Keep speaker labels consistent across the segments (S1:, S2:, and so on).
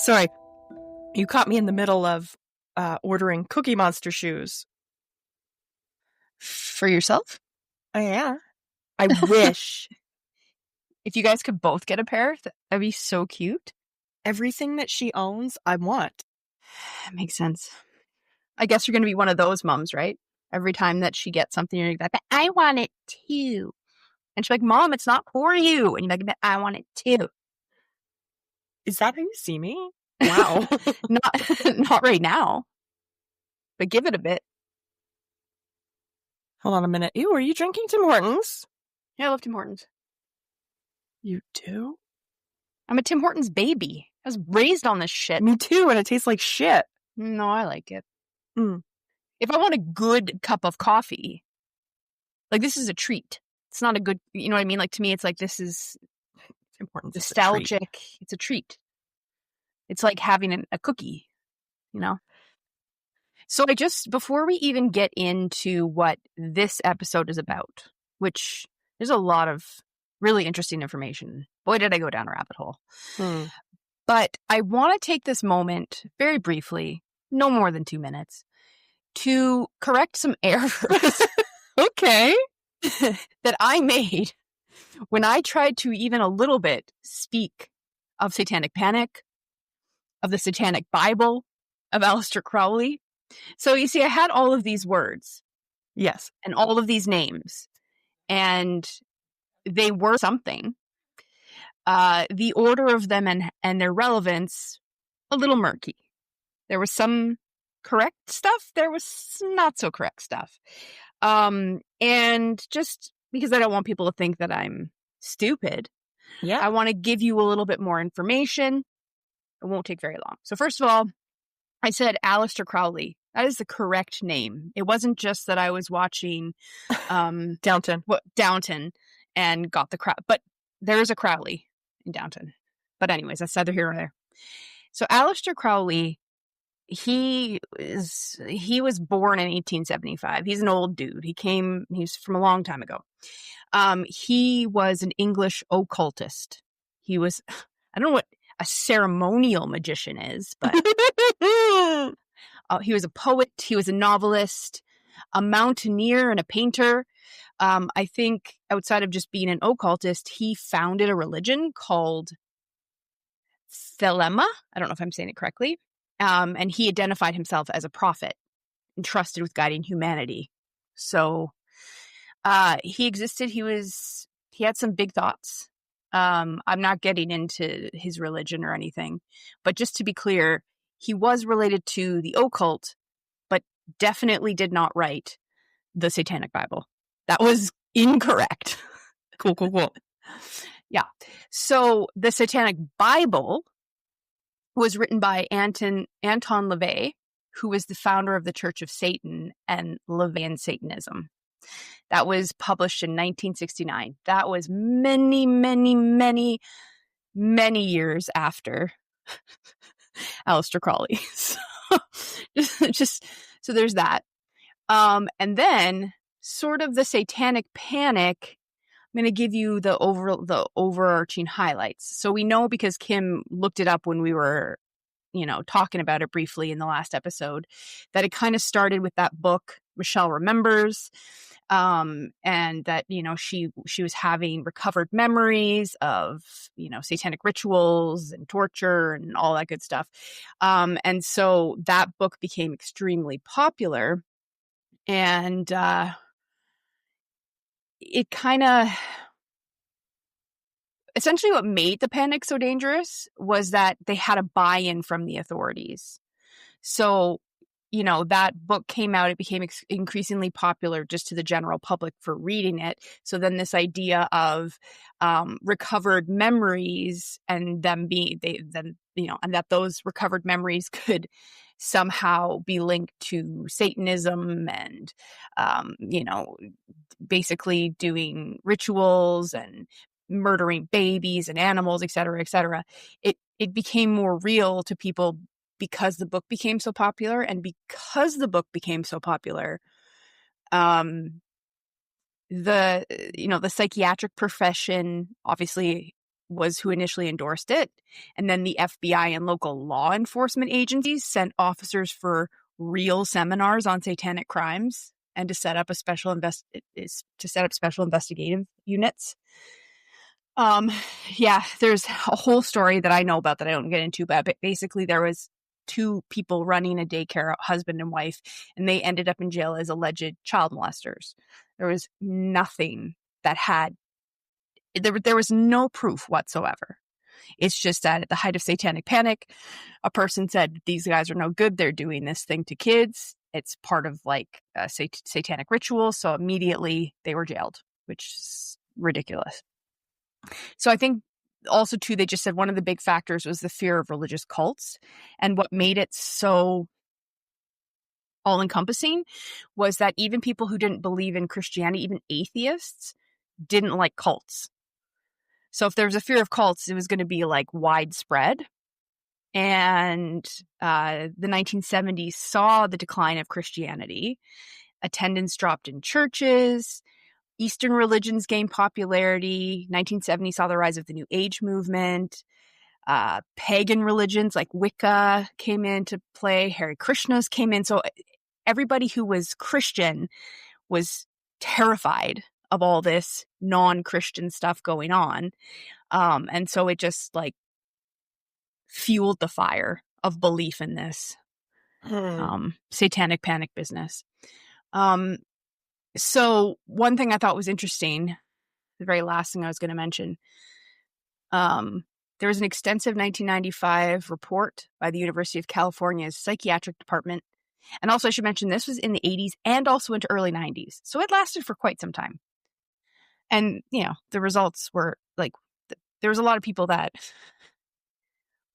S1: Sorry, you caught me in the middle of ordering Cookie Monster shoes.
S2: For yourself?
S1: Oh, yeah. I wish.
S2: If you guys could both get a pair, that'd be so cute.
S1: Everything that she owns, I want.
S2: That makes sense. I guess you're going to be one of those moms, right? Every time that she gets something, you're like, I want it too. And she's like, Mom, it's not for you. And you're like, I want it too.
S1: Is that how you see me? Wow.
S2: Not right now. But give it a bit.
S1: Hold on a minute. Ew, are you drinking Tim Hortons?
S2: Yeah, I love Tim Hortons.
S1: You do?
S2: I'm a Tim Hortons baby. I was raised on this shit.
S1: Me too, and it tastes like shit.
S2: No, I like it. If I want a good cup of coffee, like this is a treat. It's not a good, you know what I mean? Like to me, it's like this is
S1: Tim Hortons
S2: nostalgic. It's a treat. It's like having a cookie, you know? So before we even get into what this episode is about, which there's a lot of really interesting information. Boy, did I go down a rabbit hole. But I want to take this moment very briefly, no more than 2 minutes, to correct some errors.
S1: Okay.
S2: that I made when I tried to even a little bit speak of Satanic Panic, of the Satanic Bible, of Aleister Crowley. So you see, I had all of these words.
S1: Yes.
S2: And all of these names. And they were something. The order of them and their relevance, a little murky. There was some correct stuff. There was not so correct stuff. And just because I don't want people to think that I'm stupid, I want to give you a little bit more information. It won't take very long. So first of all, I said Aleister Crowley. That is the correct name. It wasn't just that I was watching
S1: Downton
S2: and got the crowd, but there is a Crowley in Downton. But anyways, that's neither here nor there. So Aleister Crowley, he was born in 1875. He's an old dude. He's from a long time ago. He was an English occultist. He was, I don't know what a ceremonial magician is, but he was a poet. He was a novelist, a mountaineer, and a painter. I think outside of just being an occultist, he founded a religion called Thelema. I don't know if I'm saying it correctly. And he identified himself as a prophet entrusted with guiding humanity. So he existed. He had some big thoughts. I'm not getting into his religion or anything, but just to be clear, he was related to the occult, but definitely did not write the Satanic Bible. That was incorrect.
S1: Cool.
S2: Yeah. So the Satanic Bible was written by Anton LaVey, who was the founder of the Church of Satan and LaVeyan Satanism. That was published in 1969. That was many, many, many, many years after Aleister Crowley. So there's that. And then sort of the Satanic Panic, I'm going to give you the overarching highlights. So we know because Kim looked it up when we were, talking about it briefly in the last episode, that it kind of started with that book, Michelle Remembers, and that, she was having recovered memories of, satanic rituals and torture and all that good stuff. And so that book became extremely popular, and it kind of essentially what made the panic so dangerous was that they had a buy-in from the authorities. So, that book came out, it became increasingly popular just to the general public for reading it. So then this idea of recovered memories and them being, and that those recovered memories could somehow be linked to Satanism and, basically doing rituals and murdering babies and animals, et cetera, et cetera. It became more real to people because the book became so popular, and because the book became so popular, the psychiatric profession obviously was who initially endorsed it. And then the FBI and local law enforcement agencies sent officers for real seminars on satanic crimes and to set up special investigative units. Yeah, there's a whole story that I know about that I don't get into, but basically there was two people running a daycare, husband and wife, and they ended up in jail as alleged child molesters. There was nothing that there was no proof whatsoever. It's just that at the height of satanic panic, a person said, these guys are no good. They're doing this thing to kids. It's part of like a satanic ritual. So immediately they were jailed, which is ridiculous. So I think also too, they just said one of the big factors was the fear of religious cults. And what made it so all encompassing was that even people who didn't believe in Christianity, even atheists, didn't like cults. So if there was a fear of cults, it was going to be like widespread. And the 1970s saw the decline of Christianity. Attendance dropped in churches. Eastern religions gained popularity. 1970 saw the rise of the New Age movement. Pagan religions like Wicca came into play. Hare Krishnas came in. So everybody who was Christian was terrified of all this non-Christian stuff going on. And so it just like fueled the fire of belief in this satanic panic business. So one thing I thought was interesting, the very last thing I was going to mention, there was an extensive 1995 report by the University of California's psychiatric department. And also I should mention this was in the 80s and also into early 90s. So it lasted for quite some time. And, you know, the results were like, there was a lot of people that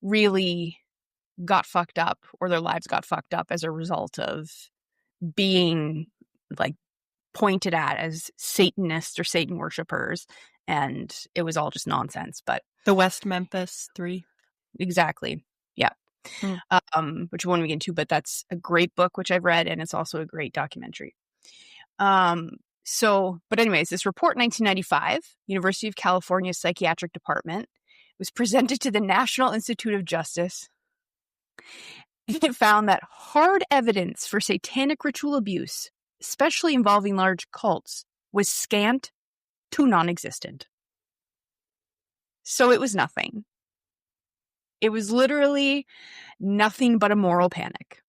S2: really got fucked up or their lives got fucked up as a result of being like pointed at as Satanists or Satan worshipers. And it was all just nonsense. But
S1: The West Memphis 3.
S2: Exactly. Yeah. Which one we get into, but that's a great book, which I've read. And it's also a great documentary. But anyways, this report, 1995, University of California Psychiatric Department, was presented to the National Institute of Justice. And it found that hard evidence for satanic ritual abuse, especially involving large cults, was scant to non-existent. So it was nothing. It was literally nothing but a moral panic.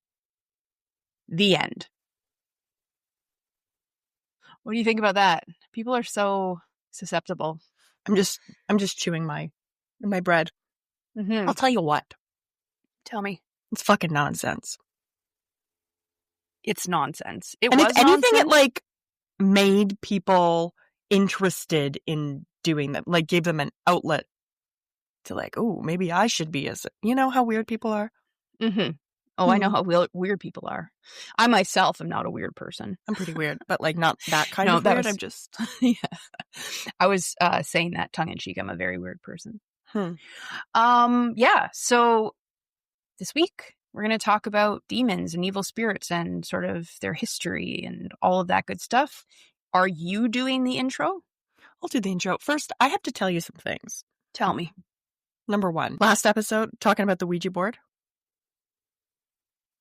S2: The end. What do you think about that? People are so susceptible.
S1: I'm just chewing my bread.
S2: Mm-hmm.
S1: I'll tell you what.
S2: Tell me.
S1: It's fucking nonsense.
S2: It's nonsense.
S1: And if anything, it like made people interested in doing that, like gave them an outlet to like, oh, maybe I should be as, you know how weird people are?
S2: Mm-hmm. Oh, I know how weird people are. I myself am not a weird person.
S1: I'm pretty weird, but like not that kind of weird. I'm just...
S2: Yeah. I was saying that tongue-in-cheek. I'm a very weird person. Yeah, so this week we're going to talk about demons and evil spirits and sort of their history and all of that good stuff. Are you doing the intro?
S1: I'll do the intro. First, I have to tell you some things.
S2: Tell me.
S1: Number one, last episode, talking about the Ouija board.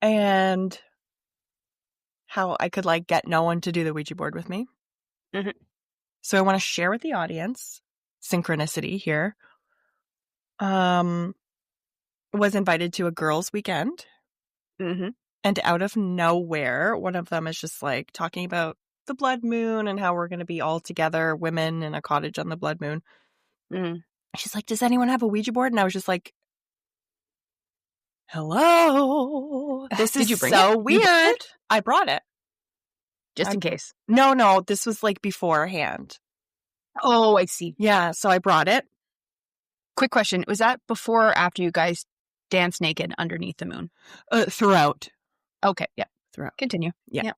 S1: And how I could like get no one to do the Ouija board with me.
S2: Mm-hmm.
S1: So I want to share with the audience, synchronicity here. Was invited to a girls' weekend.
S2: Mm-hmm.
S1: And out of nowhere, one of them is just like talking about the blood moon and how we're going to be all together, women in a cottage on the blood moon.
S2: Mm-hmm.
S1: She's like, does anyone have a Ouija board? And I was just like, hello. This is so weird. I brought it.
S2: Just in case.
S1: No, this was like beforehand.
S2: Oh, I see.
S1: Yeah, so I brought it.
S2: Quick question. Was that before or after you guys danced naked underneath the moon?
S1: Throughout.
S2: Okay, yeah.
S1: Throughout.
S2: Continue.
S1: Yeah.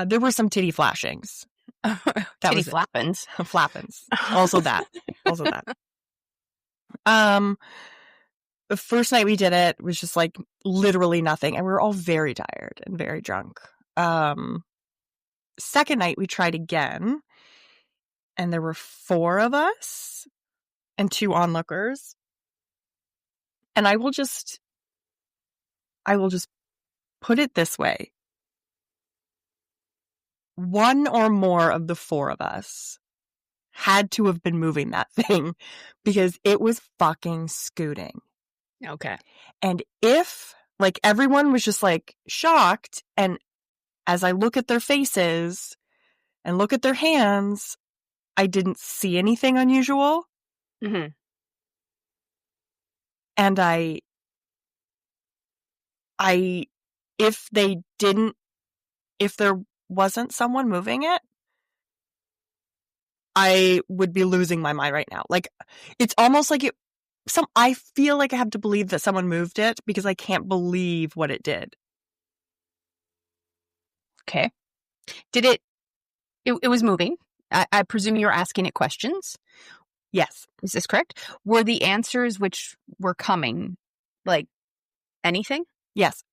S1: There were some titty flashings.
S2: Titty flappins.
S1: Flappins. Also that. The first night we did it was just like literally nothing. And we were all very tired and very drunk. Second night we tried again. And there were 4 of us. and 2 onlookers. And I will just put it this way. One or more of the 4 of us had to have been moving that thing because it was fucking scooting.
S2: Okay.
S1: And if, like, everyone was just, like, shocked, and as I look at their faces and look at their hands, I didn't see anything unusual.
S2: Mm-hmm.
S1: And if there wasn't someone moving it, I would be losing my mind right now. Like, it's almost like I feel like I have to believe that someone moved it because I can't believe what it did.
S2: Okay. Did it was moving. I presume you're asking it questions.
S1: Yes.
S2: Is this correct? Were the answers which were coming, like, anything?
S1: Yes.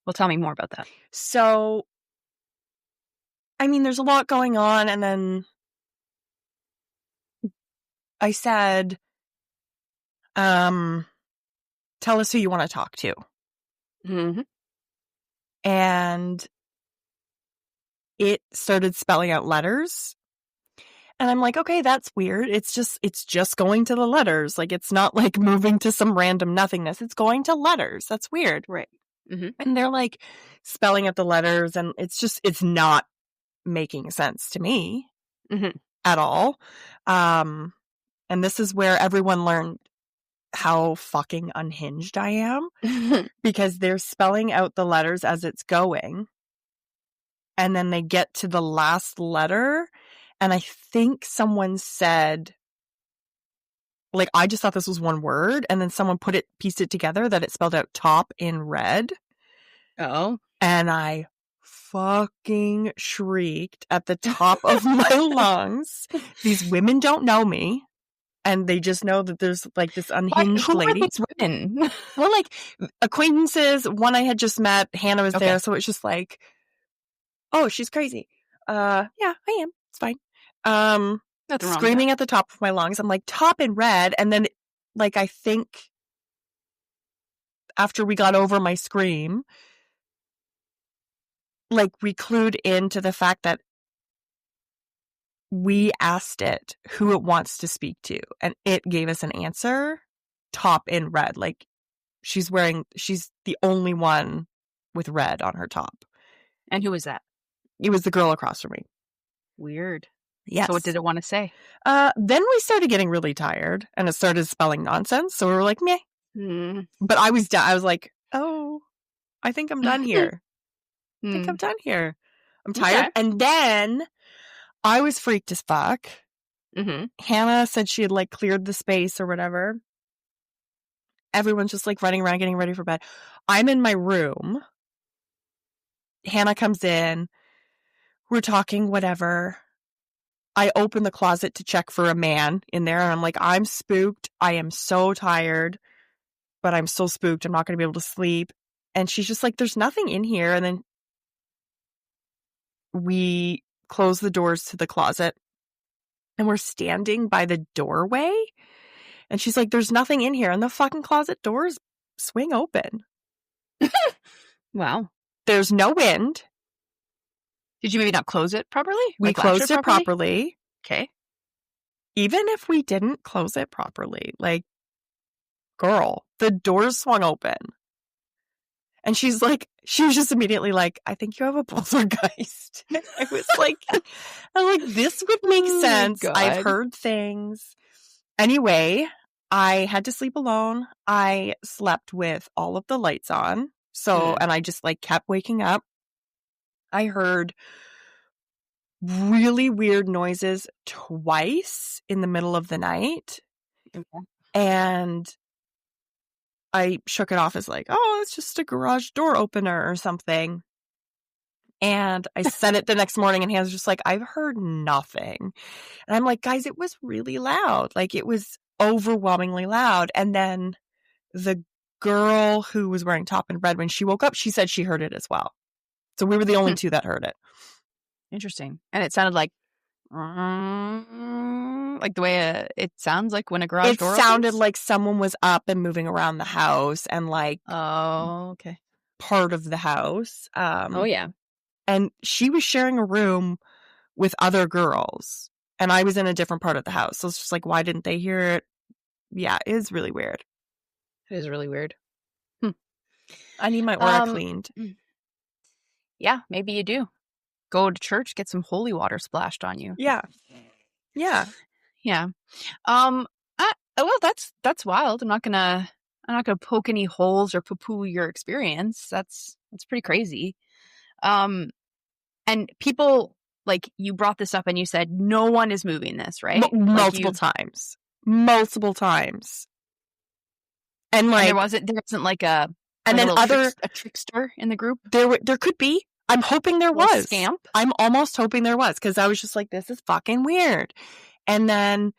S2: Well, tell me more about that.
S1: So, I mean, there's a lot going on, and then I said, tell us who you want to talk to.
S2: Mm-hmm.
S1: And it started spelling out letters. And I'm like, okay, that's weird. It's just going to the letters. Like, it's not like moving to some random nothingness. It's going to letters. That's weird.
S2: Right. Mm-hmm.
S1: And they're like spelling out the letters, and it's not making sense to me at all. And this is where everyone learned how fucking unhinged I am because they're spelling out the letters as it's going. And then they get to the last letter, and I think someone said, like, I just thought this was one word, and then someone pieced it together that it spelled out top in red.
S2: Oh.
S1: And I fucking shrieked at the top of my lungs. These women don't know me, and they just know that there's, like, this unhinged
S2: Who
S1: lady.
S2: Who are these women?
S1: Well, like, acquaintances. One I had just met. Hannah was there, so it's just like, oh, she's crazy. Yeah, I am. It's fine.
S2: Nothing wrong
S1: Screaming
S2: with
S1: at the top of my lungs. I'm like, top in red. And then, like, I think after we got over my scream, like, we clued into the fact that we asked it who it wants to speak to, and it gave us an answer, top in red. Like, she's the only one with red on her top.
S2: And who was that?
S1: It was the girl across from me.
S2: Weird.
S1: Yes.
S2: So what did it want to say?
S1: Then we started getting really tired, and it started spelling nonsense. So we were like, meh. But I was done. I was like, oh, I think I'm done here. I think I'm done here. I'm tired.
S2: Okay.
S1: And then I was freaked as fuck. Hannah said she had, like, cleared the space or whatever. Everyone's just, like, running around getting ready for bed. I'm in my room. Hannah comes in. We're talking, whatever. I open the closet to check for a man in there, and I'm like, I'm spooked. I am so tired, but I'm so spooked. I'm not going to be able to sleep. And she's just like, there's nothing in here. And then we close the doors to the closet, and we're standing by the doorway. And she's like, there's nothing in here. And the fucking closet doors swing open.
S2: Wow.
S1: There's no wind.
S2: Did you maybe not close it properly?
S1: We
S2: Like,
S1: closed it properly.
S2: Okay.
S1: Even if we didn't close it properly, like, girl, the doors swung open. And she was just immediately like, I think you have a poltergeist. I was like, this would make sense. I've heard things. Anyway, I had to sleep alone. I slept with all of the lights on. So, and I just, like, kept waking up. I heard really weird noises twice in the middle of the night. Okay. And I shook it off as like, oh, it's just a garage door opener or something. And I said it the next morning, and Hannah's just like, I've heard nothing. And I'm like, guys, it was really loud. Like, it was overwhelmingly loud. And then the girl who was wearing top in red, when she woke up, she said she heard it as well. So we were the only two that heard it.
S2: Interesting. And it sounded like Like the way it sounds like when a garage
S1: It
S2: door
S1: sounded
S2: opens?
S1: like someone was up and moving around the house and like
S2: Oh, okay.
S1: part of the house.
S2: Oh, yeah.
S1: And she was sharing a room with other girls, and I was in a different part of the house. So it's just like, why didn't they hear it? Yeah, it is really weird.
S2: It is really weird.
S1: I need my aura cleaned.
S2: Yeah, maybe you do. Go to church, get some holy water splashed on you.
S1: Yeah. Yeah.
S2: Yeah. Well, that's wild. I'm not gonna poke any holes or poo-poo your experience. That's pretty crazy. And people, like, you brought this up and you said no one is moving this, right?
S1: Multiple times. Multiple times. And like,
S2: there wasn't like a trickster in the group.
S1: There could be. I'm hoping there was.
S2: Scamp.
S1: I'm almost hoping there was, because I was just like, this is fucking weird. And then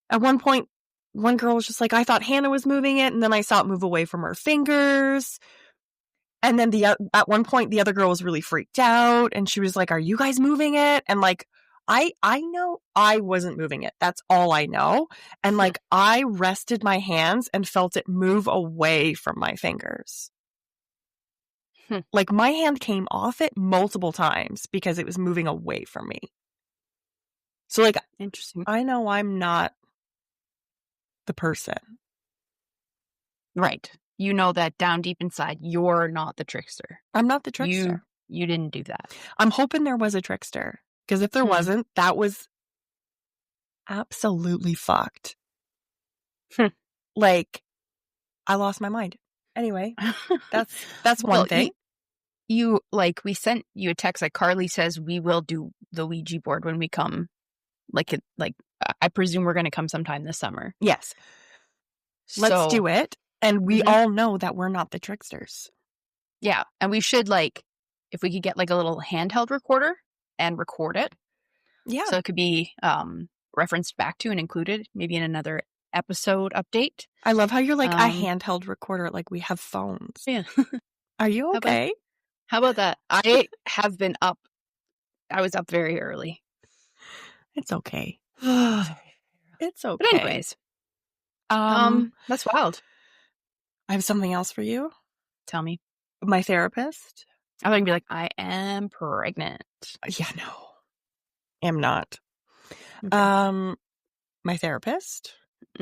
S1: at one point, one girl was just like, I thought Hannah was moving it, and then I saw it move away from her fingers. And then at one point, the other girl was really freaked out, and she was like, are you guys moving it? And like, I know I wasn't moving it. That's all I know. And like, I rested my hands and felt it move away from my fingers. Like, my hand came off it multiple times because it was moving away from me. So like,
S2: interesting.
S1: I know I'm not the person.
S2: Right. You know that down deep inside, you're not the trickster.
S1: I'm not the trickster.
S2: You didn't do that.
S1: I'm hoping there was a trickster, because if there wasn't, that was absolutely fucked. Like, I lost my mind. Anyway, that's one thing.
S2: You like, we sent you a text, like, Carly says we will do the Ouija board when we come. Like, I presume we're going to come sometime this summer.
S1: Yes. Let's do it. And we all know that we're not the tricksters.
S2: Yeah. And we should, like, if we could get like a little handheld recorder and record it.
S1: Yeah.
S2: So it could be referenced back to and included maybe in another episode update.
S1: I love how you're like a handheld recorder, like we have phones.
S2: Yeah.
S1: Are you okay?
S2: How about that? I have been up. I was up very early.
S1: It's okay. It's okay.
S2: But anyways, that's wild.
S1: I have something else for you.
S2: Tell me.
S1: My therapist.
S2: I'm going to be like, I am pregnant.
S1: Yeah, no. Am not.
S2: Okay.
S1: My therapist.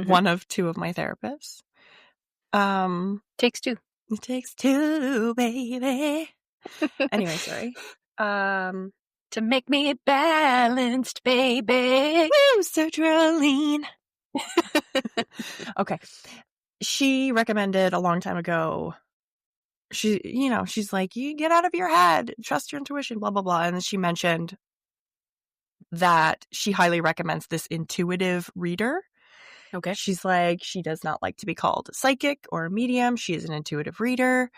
S1: One of two of my therapists.
S2: Takes two.
S1: It takes two, baby. Anyway, sorry.
S2: To make me balanced, baby.
S1: Woo, sertraline. Okay. She recommended a long time ago. She's like, you get out of your head, trust your intuition, blah, blah, blah. And then she mentioned that she highly recommends this intuitive reader.
S2: Okay.
S1: She's like, she does not like to be called a psychic or a medium. She is an intuitive reader.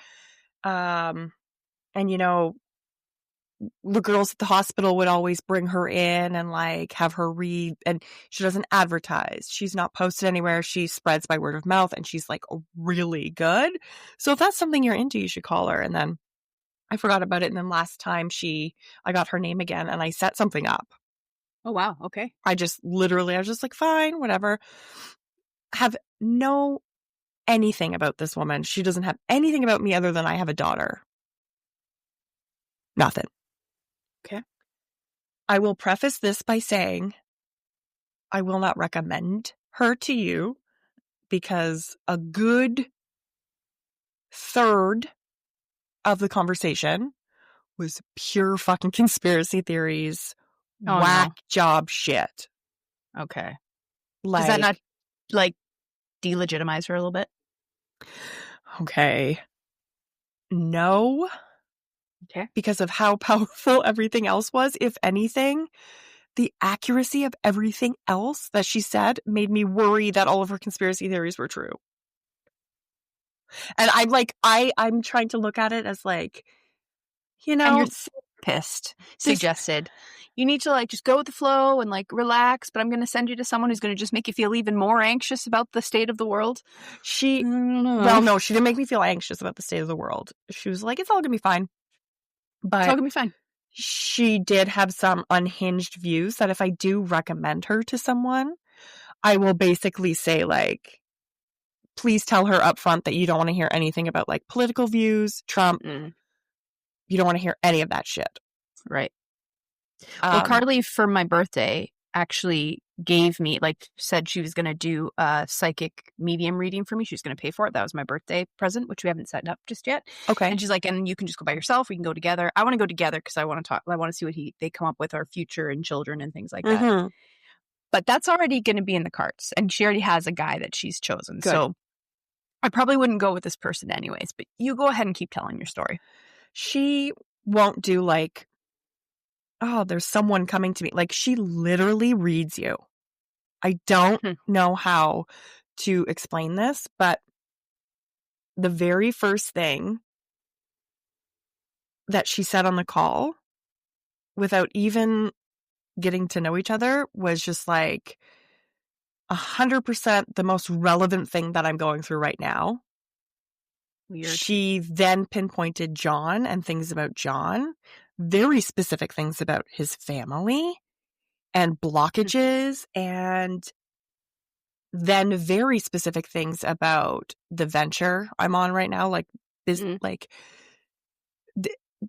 S1: And, the girls at the hospital would always bring her in and like have her read, and she doesn't advertise. She's not posted anywhere. She spreads by word of mouth, and she's like really good. So if that's something you're into, you should call her. And then I forgot about it. And then last time I got her name again, and I set something up.
S2: Oh, wow. Okay.
S1: I was just like, fine, whatever. Have no anything about this woman. She doesn't have anything about me other than I have a daughter. Nothing.
S2: Okay.
S1: I will preface this by saying I will not recommend her to you, because a good third of the conversation was pure fucking conspiracy theories, whack job shit.
S2: Okay.
S1: Like,
S2: does that not like delegitimize her a little bit?
S1: Okay. No.
S2: Okay.
S1: Because of how powerful everything else was. If anything, the accuracy of everything else that she said made me worry that all of her conspiracy theories were true. And I'm like, I'm trying to look at it as like,
S2: and your therapist suggested you need to like just go with the flow and like relax, but I'm going to send you to someone who's going to just make you feel even more anxious about the state of the world.
S1: Well, no, she didn't make me feel anxious about the state of the world. She was like, it's all going to be fine. But
S2: it's all going to be fine.
S1: she did have some unhinged views that if I do recommend her to someone, I will basically say, like, please tell her up front that you don't want to hear anything about, like, political views, Trump. You don't want to hear any of that shit.
S2: Right. Well, Carly, for my birthday, actually gave me, like, said she was going to do a psychic medium reading for me. She was going to pay for it. That was my birthday present, which we haven't set up just yet.
S1: Okay.
S2: And she's like, and you can just go by yourself. We can go together. I want to go together because I want to talk. I want to see what they come up with, our future and children and things like that. But that's already going to be in the cards. And she already has a guy that she's chosen.
S1: Good.
S2: So I probably wouldn't go with this person anyways. But you go ahead and keep telling your story.
S1: She won't do, like, oh, there's someone coming to me. Like, she literally reads you. I don't know how to explain this, but the very first thing that she said on the call, without even getting to know each other, was just like 100% the most relevant thing that I'm going through right now.
S2: Weird.
S1: She then pinpointed John and things about John, very specific things about his family and blockages, and then very specific things about the venture I'm on right now. Like,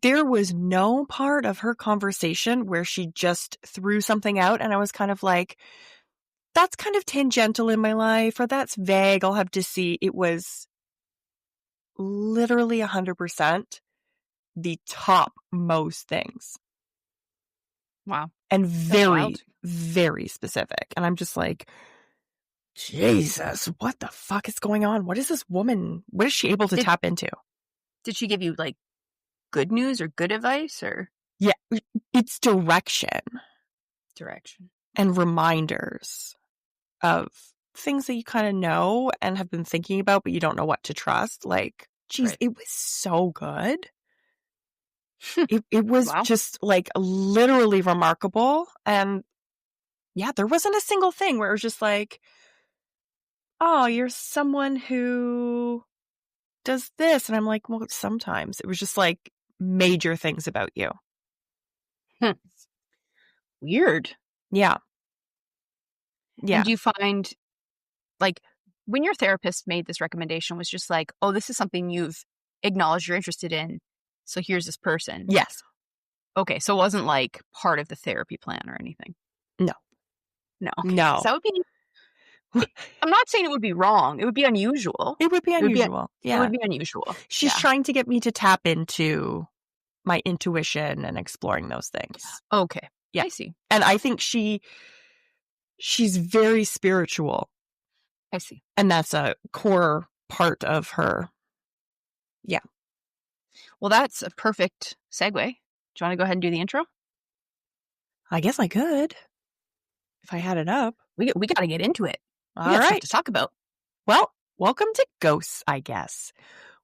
S1: there was no part of her conversation where she just threw something out and I was kind of like, that's kind of tangential in my life, or that's vague, I'll have to see. It was literally 100% the top most things.
S2: Wow.
S1: And very, very specific. And I'm just like, Jesus, what the fuck is going on? What is this woman? What is she able to tap into?
S2: Did she give you, like, good news or good advice, or?
S1: Yeah, it's direction.
S2: Direction.
S1: And reminders of things that you kind of know and have been thinking about, but you don't know what to trust. Like, geez, It was so good. It was just, like, literally remarkable. And yeah, there wasn't a single thing where it was just like, oh, you're someone who does this. And I'm like, well, sometimes. It was just like major things about you.
S2: Weird.
S1: Yeah. Yeah.
S2: And do you find, like, when your therapist made this recommendation, was just like, oh, this is something you've acknowledged you're interested in, so here's this person?
S1: Yes.
S2: Okay, so it wasn't like part of the therapy plan or anything?
S1: No.
S2: Okay.
S1: No.
S2: So that would be, I'm not saying it would be wrong. It would be unusual.
S1: It would be unusual.
S2: It would be unusual.
S1: She's trying to get me to tap into my intuition and exploring those things.
S2: Okay.
S1: Yeah.
S2: I see.
S1: And I think she's very spiritual.
S2: I see.
S1: And that's a core part of her. Yeah.
S2: Well, that's a perfect segue. Do you want to go ahead and do the intro?
S1: I guess I could, if I had it up.
S2: We got to get into it.
S1: All right.
S2: Stuff to talk about.
S1: Well, welcome to Ghosts, I guess,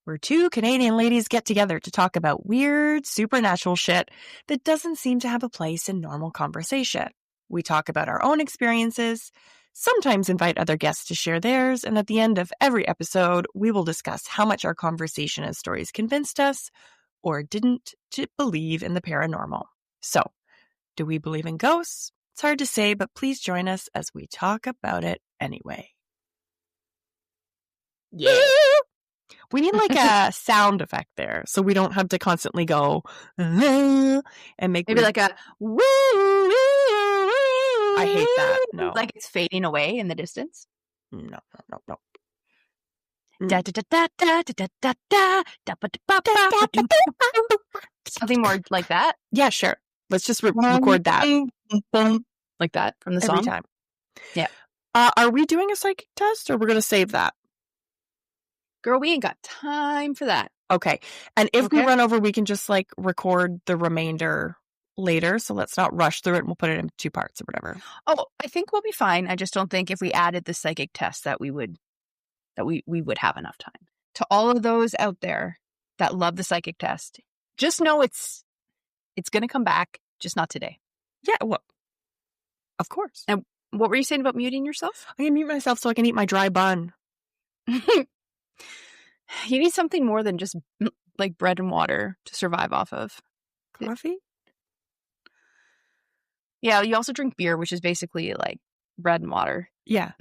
S1: where two Canadian ladies get together to talk about weird, supernatural shit that doesn't seem to have a place in normal conversation. We talk about our own experiences, sometimes invite other guests to share theirs, and at the end of every episode, we will discuss how much our conversation and stories convinced us or didn't to believe in the paranormal. So, do we believe in ghosts? It's hard to say, but please join us as we talk about it anyway.
S2: Yeah.
S1: We need, like, a sound effect there so we don't have to constantly go and make
S2: maybe like a woo.
S1: I hate that. No.
S2: Like it's fading away in the distance.
S1: No.
S2: Something more like that.
S1: Yeah, sure. Let's just record that.
S2: Like that from the song?
S1: Every time.
S2: Yeah.
S1: Are we doing a psychic test or we're going to save that?
S2: Girl, we ain't got time for that.
S1: Okay. And if we run over, we can just, like, record the remainder later. So let's not rush through it and we'll put it in 2 parts or whatever.
S2: Oh, I think we'll be fine. I just don't think if we added the psychic test that we would have enough time. To all of those out there that love the psychic test, just know it's going to come back, just not today.
S1: Yeah, well, of course.
S2: And what were you saying about muting yourself?
S1: I can mute myself so I can eat my dry bun.
S2: You need something more than just, like, bread and water to survive off of.
S1: Coffee?
S2: Yeah, you also drink beer, which is basically like bread and water.
S1: Yeah.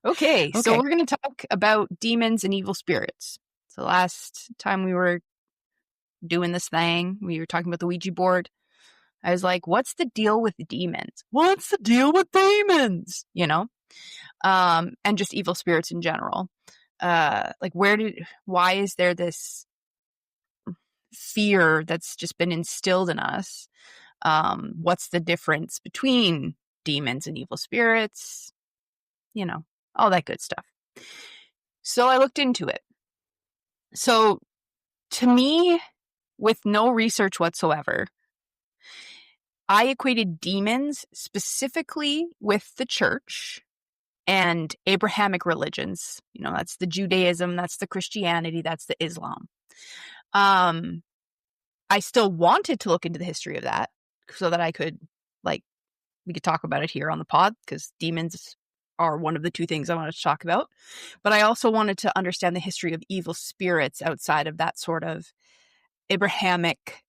S2: Okay, so
S1: Okay.
S2: we're going to talk about demons and evil spirits. So last time we were doing this thing, we were talking about the Ouija board. I was like, what's the deal with demons? What's the deal with demons? You know? And just evil spirits in general. Like why is there this fear that's just been instilled in us? What's the difference between demons and evil spirits? You know, all that good stuff. So I looked into it. So to me, with no research whatsoever, I equated demons specifically with the church and Abrahamic religions. You know, that's the Judaism, that's the Christianity, that's the Islam. I still wanted to look into the history of that so that I could, like, we could talk about it here on the pod, because demons are one of the two things I wanted to talk about. But I also wanted to understand the history of evil spirits outside of that sort of Abrahamic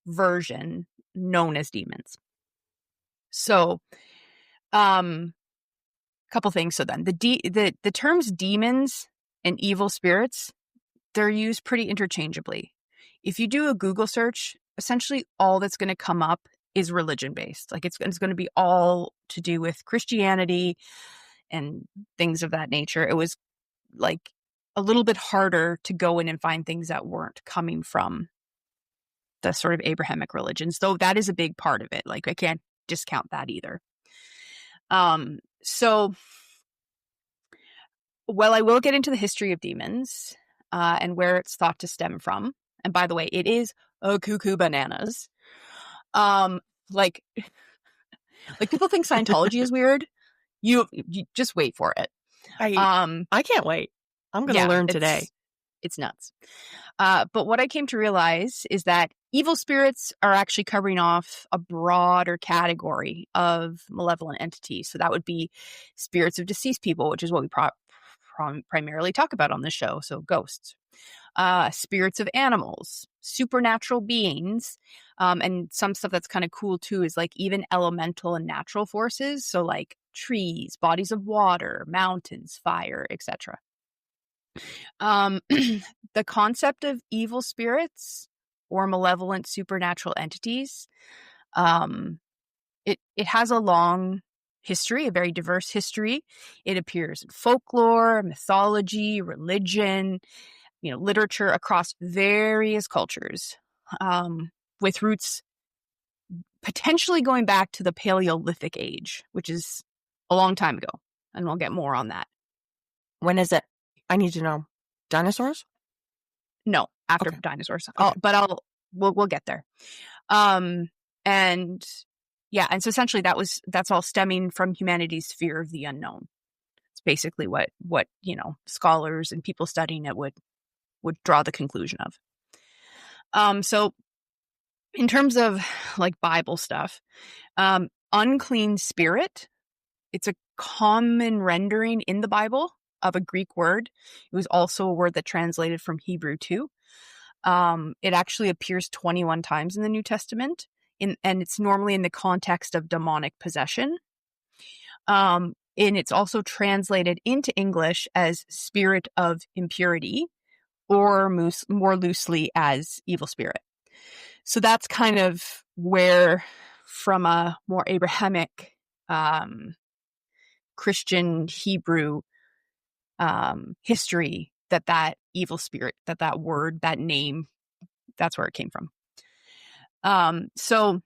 S2: version known as demons. So, couple things. So then the terms demons and evil spirits, they're used pretty interchangeably. If you do a Google search, essentially all that's going to come up is religion based. Like it's going to be all to do with Christianity and things of that nature. It was like a little bit harder to go in and find things that weren't coming from the sort of Abrahamic religions, though that is a big part of it. Like I can't discount that either. So, well, I will get into the history of demons and where it's thought to stem from. And by the way, it is a cuckoo bananas. Like people think Scientology is weird. You just wait for it.
S1: I can't wait. I'm going to learn today.
S2: It's nuts. But what I came to realize is that evil spirits are actually covering off a broader category of malevolent entities. So that would be spirits of deceased people, which is what we primarily talk about on this show. So ghosts, spirits of animals, supernatural beings, and some stuff that's kind of cool too is like even elemental and natural forces. So like trees, bodies of water, mountains, fire, etc. The concept of evil spirits or malevolent supernatural entities, it has a long history, a very diverse history. It appears in folklore, mythology, religion, literature across various cultures, with roots potentially going back to the Paleolithic age, which is a long time ago. And we'll get more on that.
S1: When is it? I need to know. Dinosaurs?
S2: No, after
S1: Okay.
S2: dinosaurs.
S1: Okay.
S2: But we'll get there. And yeah, and so essentially that's all stemming from humanity's fear of the unknown. It's basically what scholars and people studying it would draw the conclusion of. So in terms of like Bible stuff, unclean spirit, it's a common rendering in the Bible of a Greek word. It was also a word that translated from Hebrew too. It actually appears 21 times in the New Testament, and it's normally in the context of demonic possession. And it's also translated into English as spirit of impurity, or more loosely as evil spirit. So that's kind of where, from a more Abrahamic Christian Hebrew history, that evil spirit, that word, that name, that's where it came from. So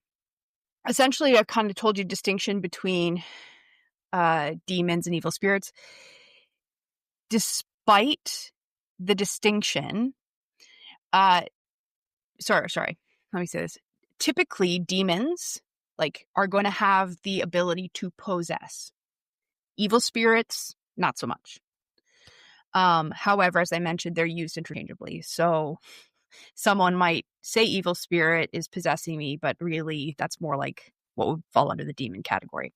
S2: essentially, I've kind of told you distinction between demons and evil spirits. Despite the distinction, sorry, let me say this. Typically, demons are going to have the ability to possess. Evil spirits, not so much. However, as I mentioned, they're used interchangeably. So someone might say evil spirit is possessing me, but really that's more like what would fall under the demon category.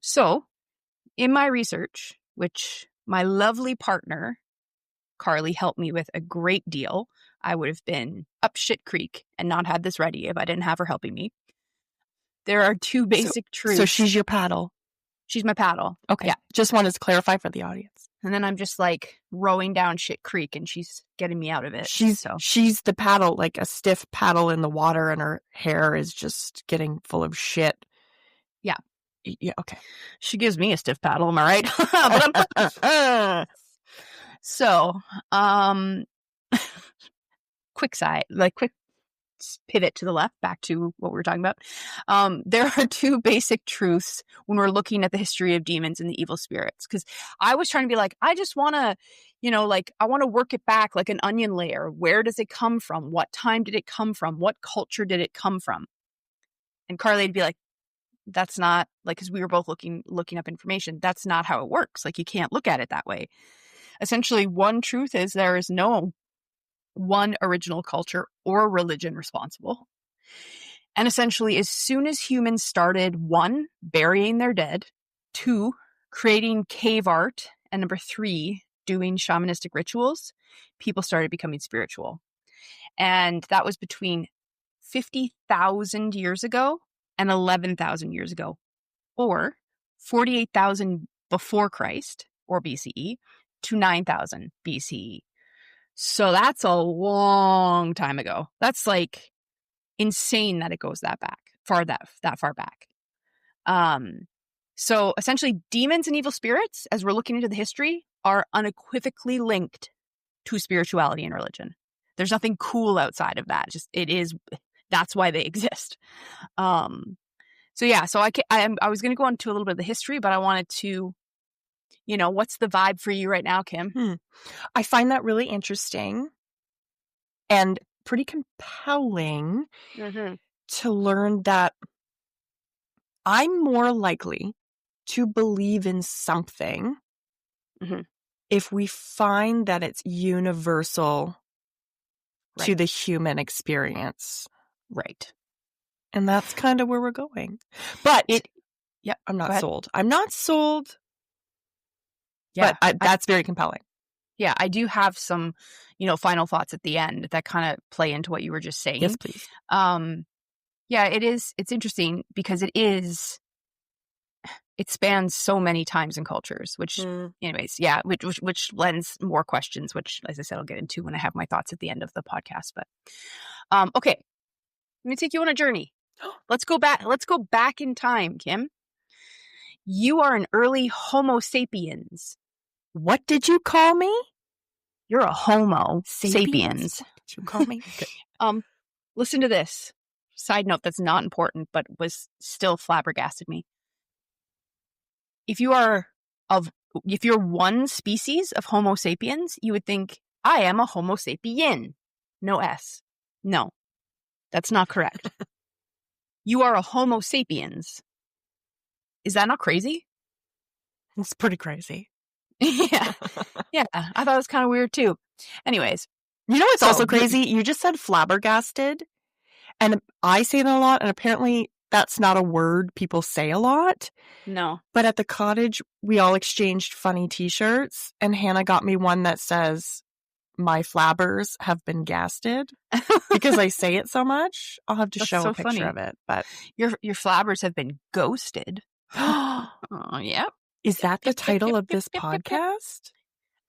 S2: So in my research, which my lovely partner Carly helped me with a great deal. I would have been up shit creek and not had this ready if I didn't have her helping me. There are two basic truths.
S1: So she's your paddle.
S2: She's my paddle.
S1: Okay.
S2: Yeah.
S1: Just wanted to clarify for the audience.
S2: And then I'm just like rowing down shit creek and she's getting me out of it.
S1: She's the paddle, like a stiff paddle in the water, and her hair is just getting full of shit.
S2: Yeah.
S1: Yeah, okay.
S2: She gives me a stiff paddle, am I right? So, quick pivot to the left, back to what we were talking about. There are two basic truths when we're looking at the history of demons and the evil spirits. Because I was trying to be like, I just want to, I want to work it back like an onion layer. Where does it come from? What time did it come from? What culture did it come from? And Carly would be like, that's not, like, because we were both looking up information. That's not how it works. Like, you can't look at it that way. Essentially, one truth is there is no one original culture or religion responsible. And essentially, as soon as humans started, 1, burying their dead, 2, creating cave art, and 3, doing shamanistic rituals, people started becoming spiritual. And that was between 50,000 years ago and 11,000 years ago, or 48,000 before Christ, or BCE, to 9,000 BCE. So that's a long time ago. That's like insane that it goes that far back. So essentially, demons and evil spirits, as we're looking into the history, are unequivocally linked to spirituality and religion. There's nothing cool outside of that. Just it is. That's why they exist. So yeah. So I was going to go into a little bit of the history, but I wanted to. What's the vibe for you right now, Kim?
S1: I find that really interesting and pretty compelling to learn that I'm more likely to believe in something if we find that it's universal to the human experience.
S2: Right.
S1: And that's kind of where we're going. But I'm not sold. I'm not sold. Yeah, but that's very compelling.
S2: Yeah, I do have some, final thoughts at the end that kind of play into what you were just saying.
S1: Yes, please.
S2: Yeah, it is. It's interesting because it spans so many times and cultures, which, anyways, yeah, which lends more questions, which, as I said, I'll get into when I have my thoughts at the end of the podcast. But, okay, let me take you on a journey. Let's go back in time, Kim. You are an early Homo sapiens.
S1: What did you call me?
S2: You're a Homo sapiens.
S1: What did you call me? Okay.
S2: Listen to this. Side note that's not important, but was still flabbergasted me. If you're one species of Homo sapiens, you would think, I am a Homo sapien. No S. No, that's not correct. You are a Homo sapiens. Is that not crazy?
S1: It's pretty crazy.
S2: Yeah. I thought it was kind of weird too. Anyways.
S1: It's also crazy? You just said flabbergasted. And I say that a lot. And apparently that's not a word people say a lot.
S2: No.
S1: But at the cottage, we all exchanged funny t-shirts. And Hannah got me one that says, my flabbers have been gasted. Because I say it so much. I'll have to show a picture of it. But
S2: your flabbers have been ghosted.
S1: Oh,
S2: yeah.
S1: Is that the title of this podcast?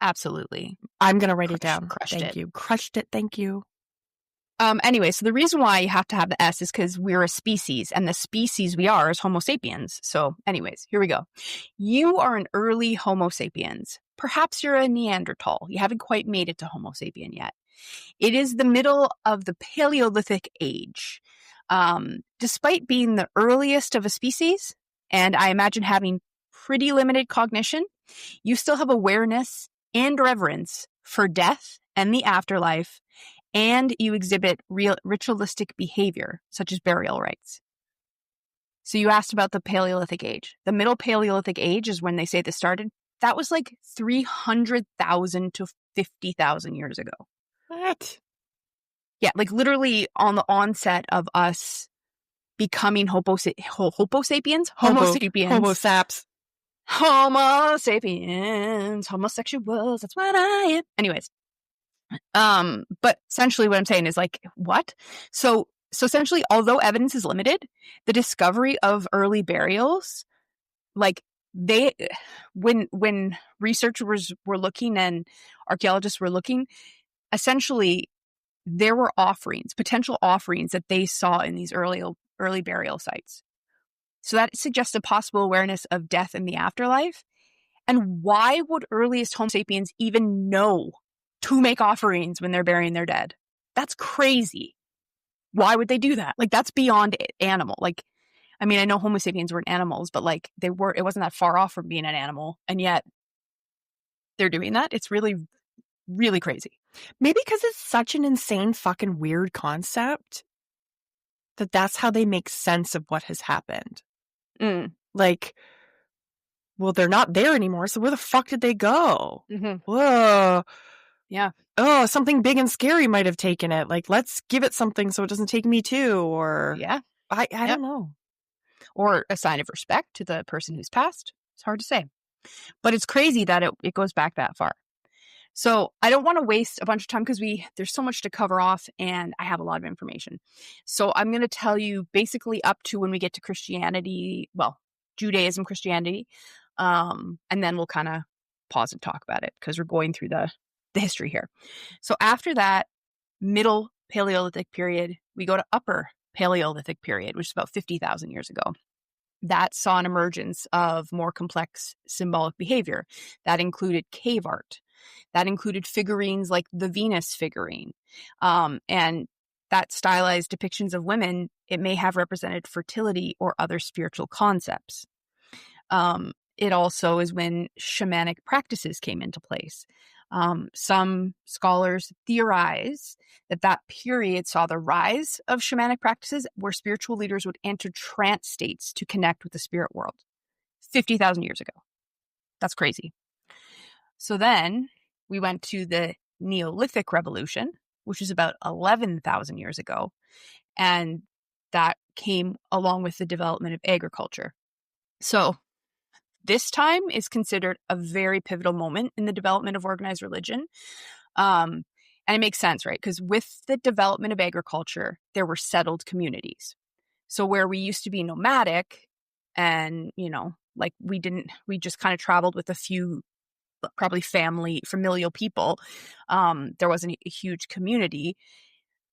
S2: Absolutely.
S1: I'm going to write it down.
S2: Thank
S1: you. Crushed it. Thank you.
S2: Anyway, so the reason why you have to have the S is because we're a species, and the species we are is Homo sapiens. So anyways, here we go. You are an early Homo sapiens. Perhaps you're a Neanderthal. You haven't quite made it to Homo sapien yet. It is the middle of the Paleolithic age. Despite being the earliest of a species, and I imagine having pretty limited cognition, you still have awareness and reverence for death and the afterlife, and you exhibit ritualistic behavior, such as burial rites. So you asked about the Paleolithic age. The Middle Paleolithic age is when they say this started. That was like 300,000 to 50,000 years ago.
S1: What?
S2: Yeah, like literally on the onset of us becoming Homo sapiens.
S1: Homo saps.
S2: Homo sapiens, homosexuals, that's what I am. Anyways, but essentially what I'm saying is like, what? So essentially, although evidence is limited, the discovery of early burials, like when researchers were looking and archaeologists were looking, essentially there were potential offerings that they saw in these early burial sites. So that suggests a possible awareness of death in the afterlife. And why would earliest Homo sapiens even know to make offerings when they're burying their dead? That's crazy. Why would they do that? Like, that's beyond animal. Like, I mean, I know Homo sapiens weren't animals, but like it wasn't that far off from being an animal. And yet they're doing that. It's really, really crazy.
S1: Maybe because it's such an insane fucking weird concept that's how they make sense of what has happened. Like, well, they're not there anymore, so where the fuck did they go? Whoa.
S2: Yeah.
S1: Oh, something big and scary might have taken it. Like, let's give it something so it doesn't take me too. Or
S2: yeah,
S1: I don't know.
S2: Or a sign of respect to the person who's passed. It's hard to say. But it's crazy that it goes back that far. So I don't want to waste a bunch of time because there's so much to cover off and I have a lot of information. So I'm going to tell you basically up to when we get to Christianity, well, Judaism, Christianity, and then we'll kind of pause and talk about it because we're going through the history here. So after that middle Paleolithic period, we go to upper Paleolithic period, which is about 50,000 years ago. That saw an emergence of more complex symbolic behavior. That included cave art. That included figurines like the Venus figurine. And that stylized depictions of women, it may have represented fertility or other spiritual concepts. It also is when shamanic practices came into place. Some scholars theorize that period saw the rise of shamanic practices where spiritual leaders would enter trance states to connect with the spirit world 50,000 years ago. That's crazy. So then we went to the Neolithic Revolution, which is about 11,000 years ago. And that came along with the development of agriculture. So this time is considered a very pivotal moment in the development of organized religion. And it makes sense, right? Because with the development of agriculture, there were settled communities. So where we used to be nomadic and, like we just kind of traveled with a few probably familial people. There wasn't a huge community.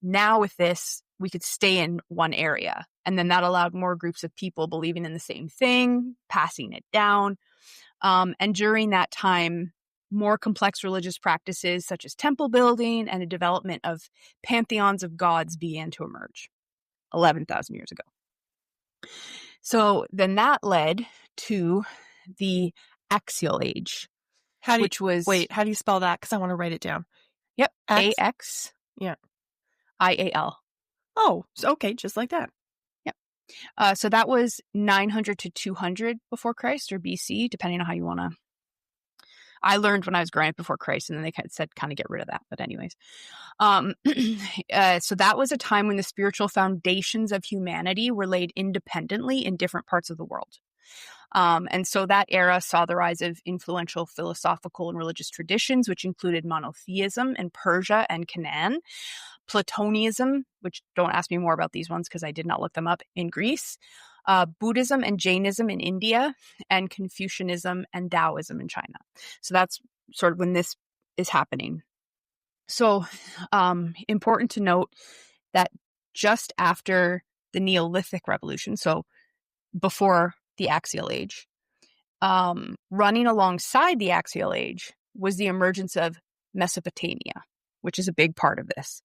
S2: Now with this, we could stay in one area. And then that allowed more groups of people believing in the same thing, passing it down. And during that time, more complex religious practices such as temple building and the development of pantheons of gods began to emerge 11,000 years ago. So then that led to the Axial Age, which was...
S1: Wait, how do you spell that? Because I want to write it down.
S2: Yep.
S1: X? Yeah.
S2: IAL.
S1: Oh, okay, just like that.
S2: Yep. So that was 900 to 200 before Christ or BC, depending on how you want to. I learned when I was growing up before Christ, and then they said kind of get rid of that. But anyways, so that was a time when the spiritual foundations of humanity were laid independently in different parts of the world. And so that era saw the rise of influential philosophical and religious traditions, which included monotheism in Persia and Canaan, Platonism, which don't ask me more about these ones because I did not look them up, in Greece, Buddhism and Jainism in India, and Confucianism and Taoism in China. So that's sort of when this is happening. So important to note that just after the Neolithic Revolution, so before the Axial Age, running alongside the Axial Age was the emergence of Mesopotamia, which is a big part of this,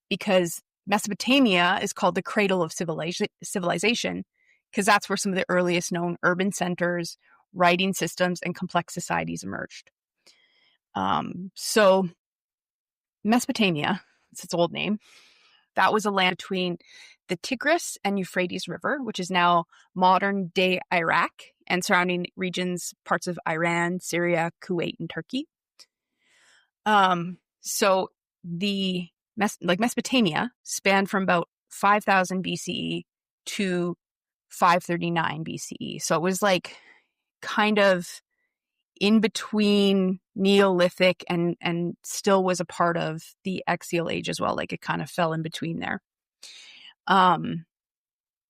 S2: because Mesopotamia is called the cradle of civilization because that's where some of the earliest known urban centers, writing systems, and complex societies emerged. So Mesopotamia, it's its old name, that was a land between the Tigris and Euphrates River, which is now modern-day Iraq, and surrounding regions, parts of Iran, Syria, Kuwait, and Turkey. So the Mesopotamia spanned from about 5,000 BCE to 539 BCE. So it was like kind of in between Neolithic and still was a part of the Axial Age as well. Like it kind of fell in between there. And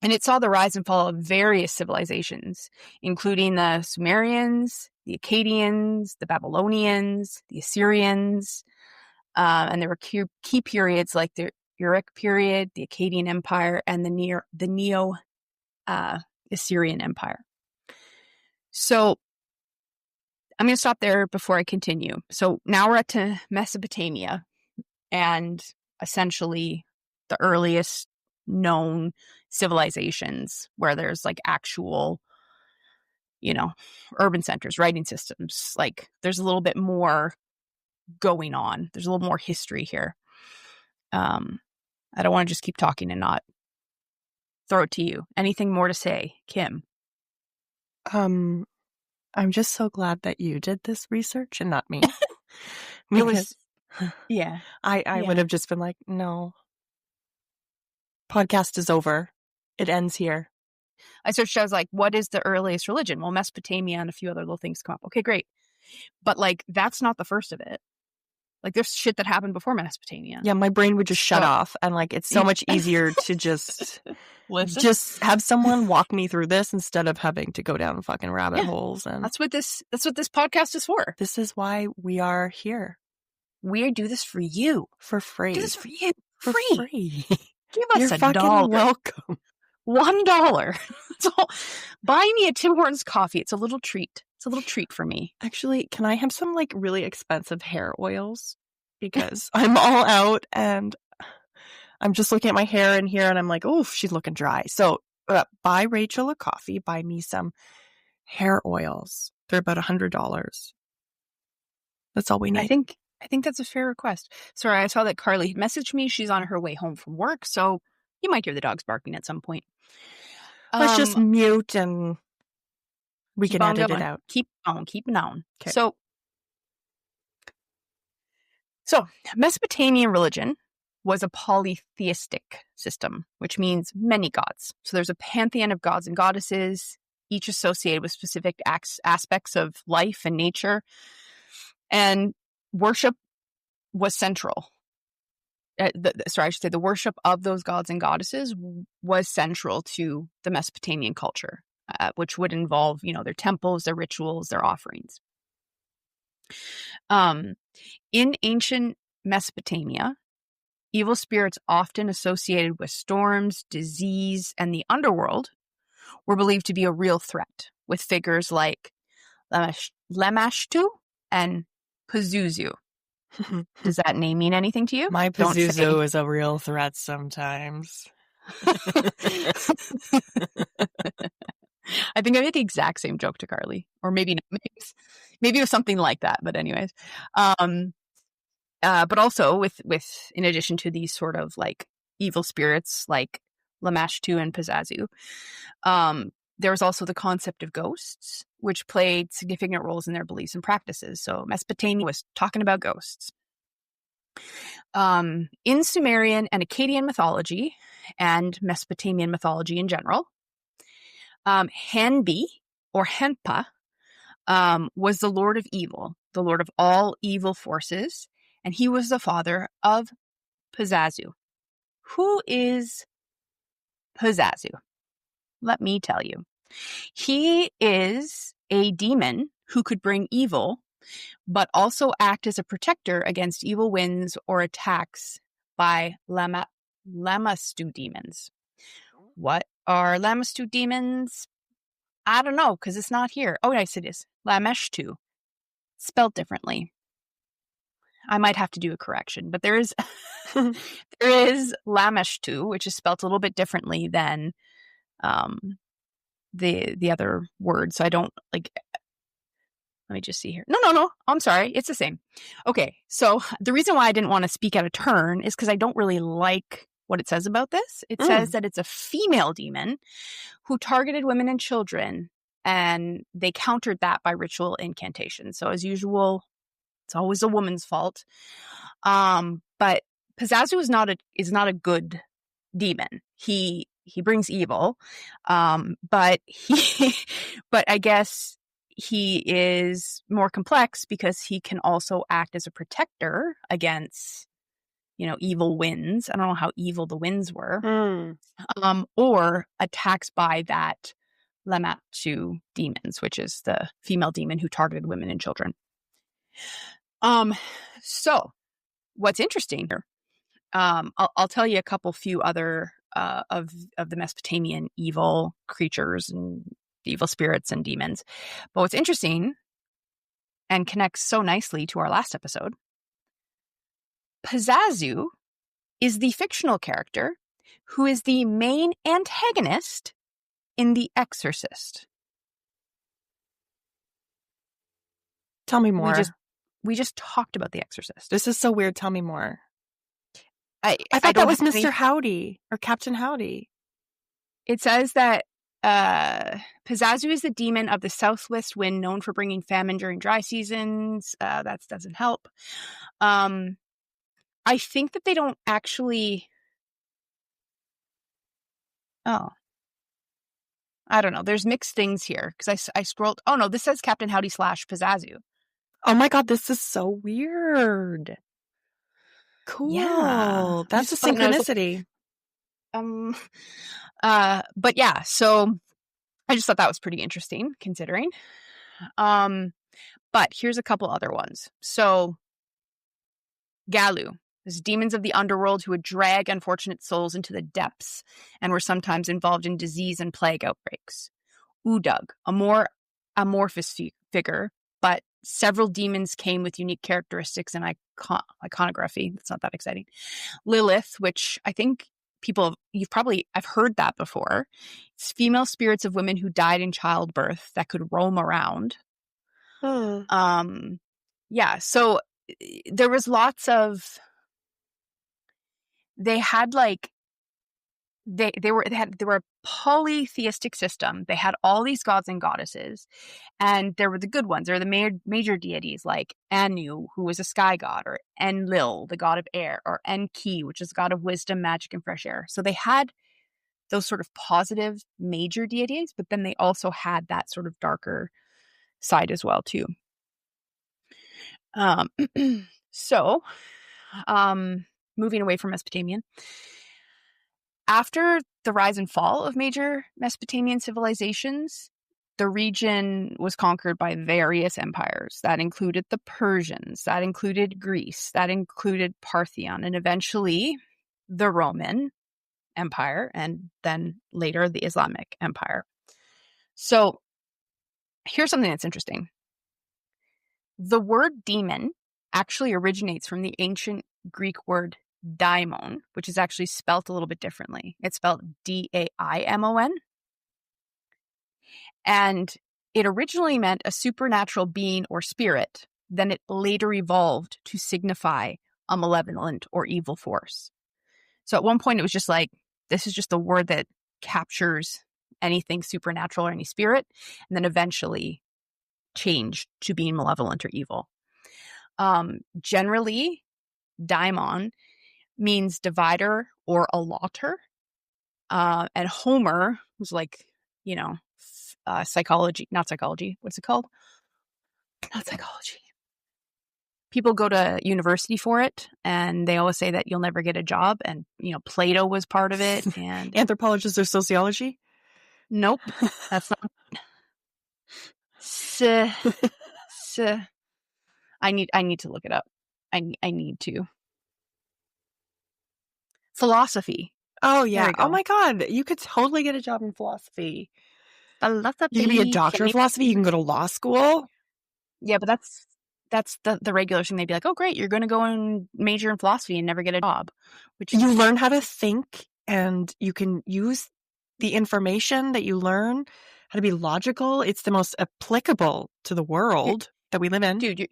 S2: it saw the rise and fall of various civilizations, including the Sumerians, the Akkadians, the Babylonians, the Assyrians. And there were key periods like the Uruk period, the Akkadian Empire, and the Neo-Assyrian Empire. So I'm going to stop there before I continue. So now we're to Mesopotamia, and essentially the earliest known civilizations where there's like actual, urban centers, writing systems. Like there's a little bit more going on. There's a little more history here. I don't want to just keep talking and not throw it to you. Anything more to say, Kim?
S1: I'm just so glad that you did this research and not me.
S2: It was, yeah.
S1: I would have just been like, no. Podcast is over. It ends here.
S2: I searched, I was like, what is the earliest religion? Well, Mesopotamia and a few other little things come up. Okay, great. But like, that's not the first of it. Like, there's shit that happened before Mesopotamia.
S1: Yeah, my brain would just shut off. And like, it's so much easier to just have someone walk me through this instead of having to go down fucking rabbit holes. And
S2: that's what this podcast is for.
S1: This is why we are here.
S2: We do this for you.
S1: For free.
S2: Do this for you.
S1: For free.
S2: Give us
S1: You're
S2: $1.
S1: Welcome.
S2: $1. So buy me a Tim Hortons coffee. It's a little treat. It's a little treat for me.
S1: Actually, can I have some like really expensive hair oils? Because I'm all out and I'm just looking at my hair in here and I'm like, oh, she's looking dry. So buy Rachel a coffee, buy me some hair oils. They're about $100. That's all we need.
S2: I think that's a fair request. Sorry, I saw that Carly messaged me. She's on her way home from work, so you might hear the dogs barking at some point.
S1: Let's just mute and we can edit it out.
S2: Keep on.
S1: Okay.
S2: So Mesopotamian religion was a polytheistic system, which means many gods. So there's a pantheon of gods and goddesses, each associated with specific aspects of life and nature. And worship was central. The worship of those gods and goddesses was central to the Mesopotamian culture, which would involve, their temples, their rituals, their offerings. In ancient Mesopotamia, evil spirits often associated with storms, disease, and the underworld were believed to be a real threat, with figures like Lamashtu and Pazuzu. Does that name mean anything to you?
S1: My Pazuzu is a real threat sometimes.
S2: I think I made the exact same joke to Carly, or maybe not. Maybe it was something like that. But anyways, but also with in addition to these sort of like evil spirits like Lamashtu and Pazuzu, there was also the concept of ghosts, which played significant roles in their beliefs and practices. So Mesopotamia was talking about ghosts. In Sumerian and Akkadian mythology, and Mesopotamian mythology in general, Hanbi, or Henpa, was the lord of evil, the lord of all evil forces, and he was the father of Pazuzu. Who is Pazuzu? Let me tell you. He is a demon who could bring evil, but also act as a protector against evil winds or attacks by Lamashtu demons. What are Lamashtu demons? I don't know, because it's not here. Oh, yes, it is. Lamashtu. Spelled differently. I might have to do a correction, but there is Lamashtu, which is spelled a little bit differently than the other word. So I don't like. Let me just see here. No. I'm sorry. It's the same. Okay. So the reason why I didn't want to speak out of turn is because I don't really like what it says about this. It says that it's a female demon who targeted women and children, and they countered that by ritual incantation. So as usual, it's always a woman's fault. But Pazuzu is not a good demon. He brings evil. But I guess he is more complex because he can also act as a protector against, evil winds. I don't know how evil the winds were. Or attacks by that Lamatsu demons, which is the female demon who targeted women and children. So what's interesting here, I'll tell you a few other of the Mesopotamian evil creatures and evil spirits and demons. But what's interesting and connects so nicely to our last episode, Pazuzu is the fictional character who is the main antagonist in The Exorcist.
S1: Tell me more.
S2: We just talked about The Exorcist.
S1: This is so weird. Tell me more.
S2: I
S1: thought that was Mr. Howdy or Captain Howdy.
S2: It says that Pazuzu is the demon of the southwest wind, known for bringing famine during dry seasons. That doesn't help. I think that they don't actually... Oh. I don't know. There's mixed things here because I scrolled. Oh, no, this says Captain Howdy / Pazuzu.
S1: Oh my God, this is so weird. Cool.
S2: Yeah.
S1: That's a synchronicity.
S2: But yeah, so I just thought that was pretty interesting considering. But here's a couple other ones. So Galu. There's demons of the underworld who would drag unfortunate souls into the depths and were sometimes involved in disease and plague outbreaks. Udug, a more amorphous figure, but several demons came with unique characteristics and iconography. That's not that exciting. Lilith, which I think I've heard that before. It's female spirits of women who died in childbirth that could roam around. Yeah, so there was lots of... They had they were a polytheistic system. They had all these gods and goddesses, and there were the good ones. There were the major deities like Anu, who was a sky god, or Enlil, the god of air, or Enki, which is the god of wisdom, magic, and fresh air. So they had those sort of positive major deities, but then they also had that sort of darker side as well too. So, moving away from Mesopotamian. After the rise and fall of major Mesopotamian civilizations, the region was conquered by various empires. That included the Persians, that included Greece, that included Parthenon, and eventually the Roman Empire, and then later the Islamic Empire. So here's something that's interesting. The word demon actually originates from the ancient Greek word daimon, which is actually spelt a little bit differently. It's spelled Daimon. And it originally meant a supernatural being or spirit. Then it later evolved to signify a malevolent or evil force. So at one point it was just like, this is just a word that captures anything supernatural or any spirit, and then eventually changed to being malevolent or evil. Generally, daimon means divider or allotter. And Homer was like, psychology, not psychology. What's it called? Not psychology. People go to university for it, and they always say that you'll never get a job. And, Plato was part of it. And
S1: anthropologists or sociology?
S2: Nope. That's not. I need to look it up. I need to. Philosophy.
S1: Oh, yeah. Oh, my God. You could totally get a job in philosophy.
S2: Philosophy.
S1: You can be a doctor of philosophy. You can go to law school.
S2: Yeah, but that's the regular thing. They'd be like, oh, great, you're going to go and major in philosophy and never get a job. Which
S1: you learn how to think, and you can use the information that you learn, how to be logical. It's the most applicable to the world that we live in.
S2: Dude,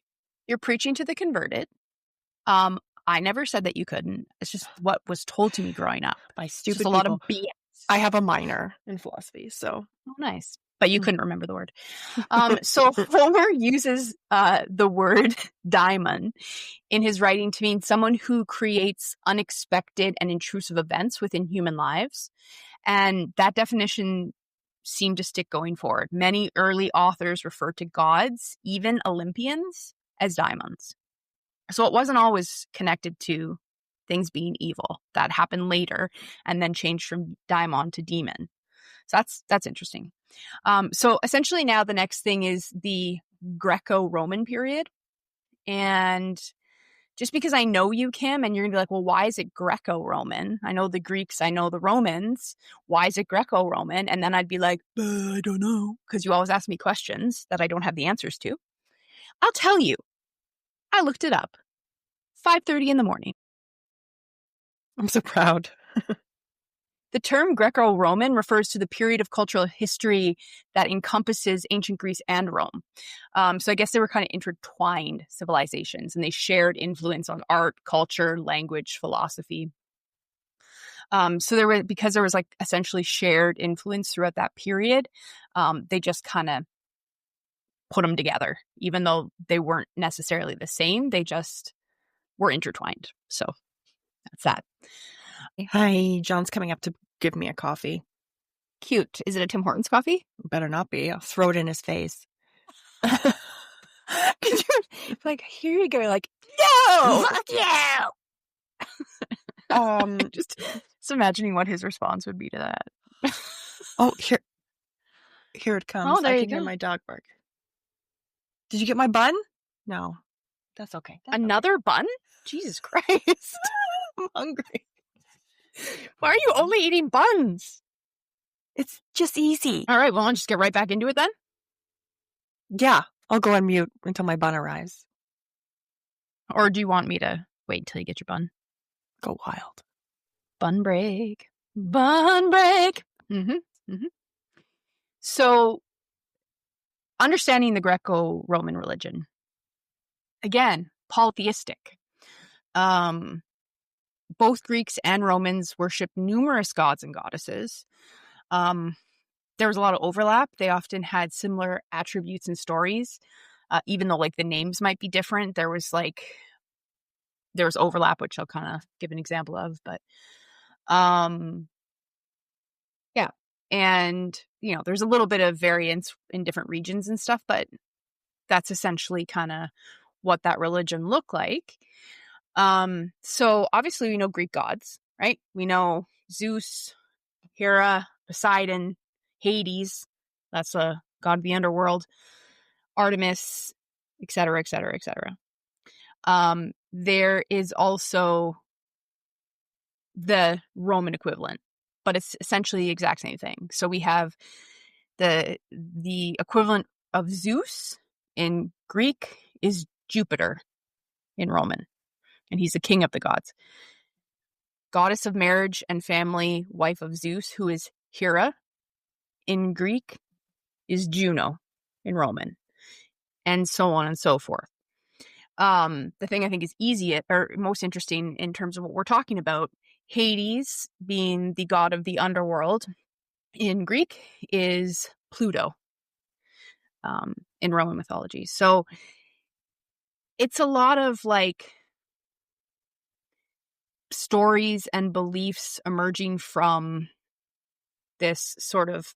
S2: you're preaching to the converted. I never said that you couldn't. It's just what was told to me growing up.
S1: By stupid
S2: people. A lot of BS.
S1: I have a minor in philosophy, so.
S2: Oh, nice. But you couldn't remember the word. So Homer uses the word daimon in his writing to mean someone who creates unexpected and intrusive events within human lives. And that definition seem to stick going forward. Many early authors refer to gods, even Olympians, as daimons. So it wasn't always connected to things being evil. That happened later and then changed from daimon to demon. So that's interesting. So essentially now the next thing is the Greco-Roman period. And just because I know you, Kim, and you're gonna be like, well, why is it Greco-Roman? I know the Greeks, I know the Romans. Why is it Greco-Roman? And then I'd be like, I don't know, because you always ask me questions that I don't have the answers to. I'll tell you. I looked it up. 5:30 in the morning.
S1: I'm so proud.
S2: The term Greco-Roman refers to the period of cultural history that encompasses ancient Greece and Rome. So I guess they were kind of intertwined civilizations, and they shared influence on art, culture, language, philosophy. So because there was like essentially shared influence throughout that period, they just kind of put them together, even though they weren't necessarily the same. They just were intertwined. So that's that.
S1: Hi, John's coming up to give me a coffee.
S2: Cute. Is it a Tim Hortons coffee?
S1: Better not be. I'll throw it in his face.
S2: Like, here you go. You're like, no!
S1: Fuck you!
S2: Just imagining what his response would be to that.
S1: Oh, here it comes.
S2: Oh, there
S1: I
S2: you
S1: can hear
S2: go.
S1: my dog bark. Did you get my bun? No. That's okay.
S2: Another bun? Jesus Christ.
S1: I'm hungry.
S2: Why are you only eating buns?
S1: It's just easy.
S2: All right, well, I'll just get right back into it then.
S1: Yeah, I'll go on mute until my bun arrives.
S2: Or do you want me to wait until you get your bun?
S1: Go wild.
S2: Bun break. Bun break. So, understanding the Greco-Roman religion. Again, polytheistic. Both Greeks and Romans worshipped numerous gods and goddesses. There was a lot of overlap. They often had similar attributes and stories, even though like the names might be different. There was overlap, which I'll kind of give an example of. But yeah, and there's a little bit of variance in different regions and stuff, but that's essentially kind of what that religion looked like. So obviously we know Greek gods, right? We know Zeus, Hera, Poseidon, Hades, that's a god of the underworld, Artemis, etc., etc., etc. There is also the Roman equivalent, but it's essentially the exact same thing. So we have the equivalent of Zeus in Greek is Jupiter in Roman, and he's the king of the gods. Goddess of marriage and family, wife of Zeus, who is Hera in Greek, is Juno in Roman, and so on and so forth. The thing I think is most interesting in terms of what we're talking about, Hades being the god of the underworld in Greek is Pluto in Roman mythology. So it's a lot of like stories and beliefs emerging from this sort of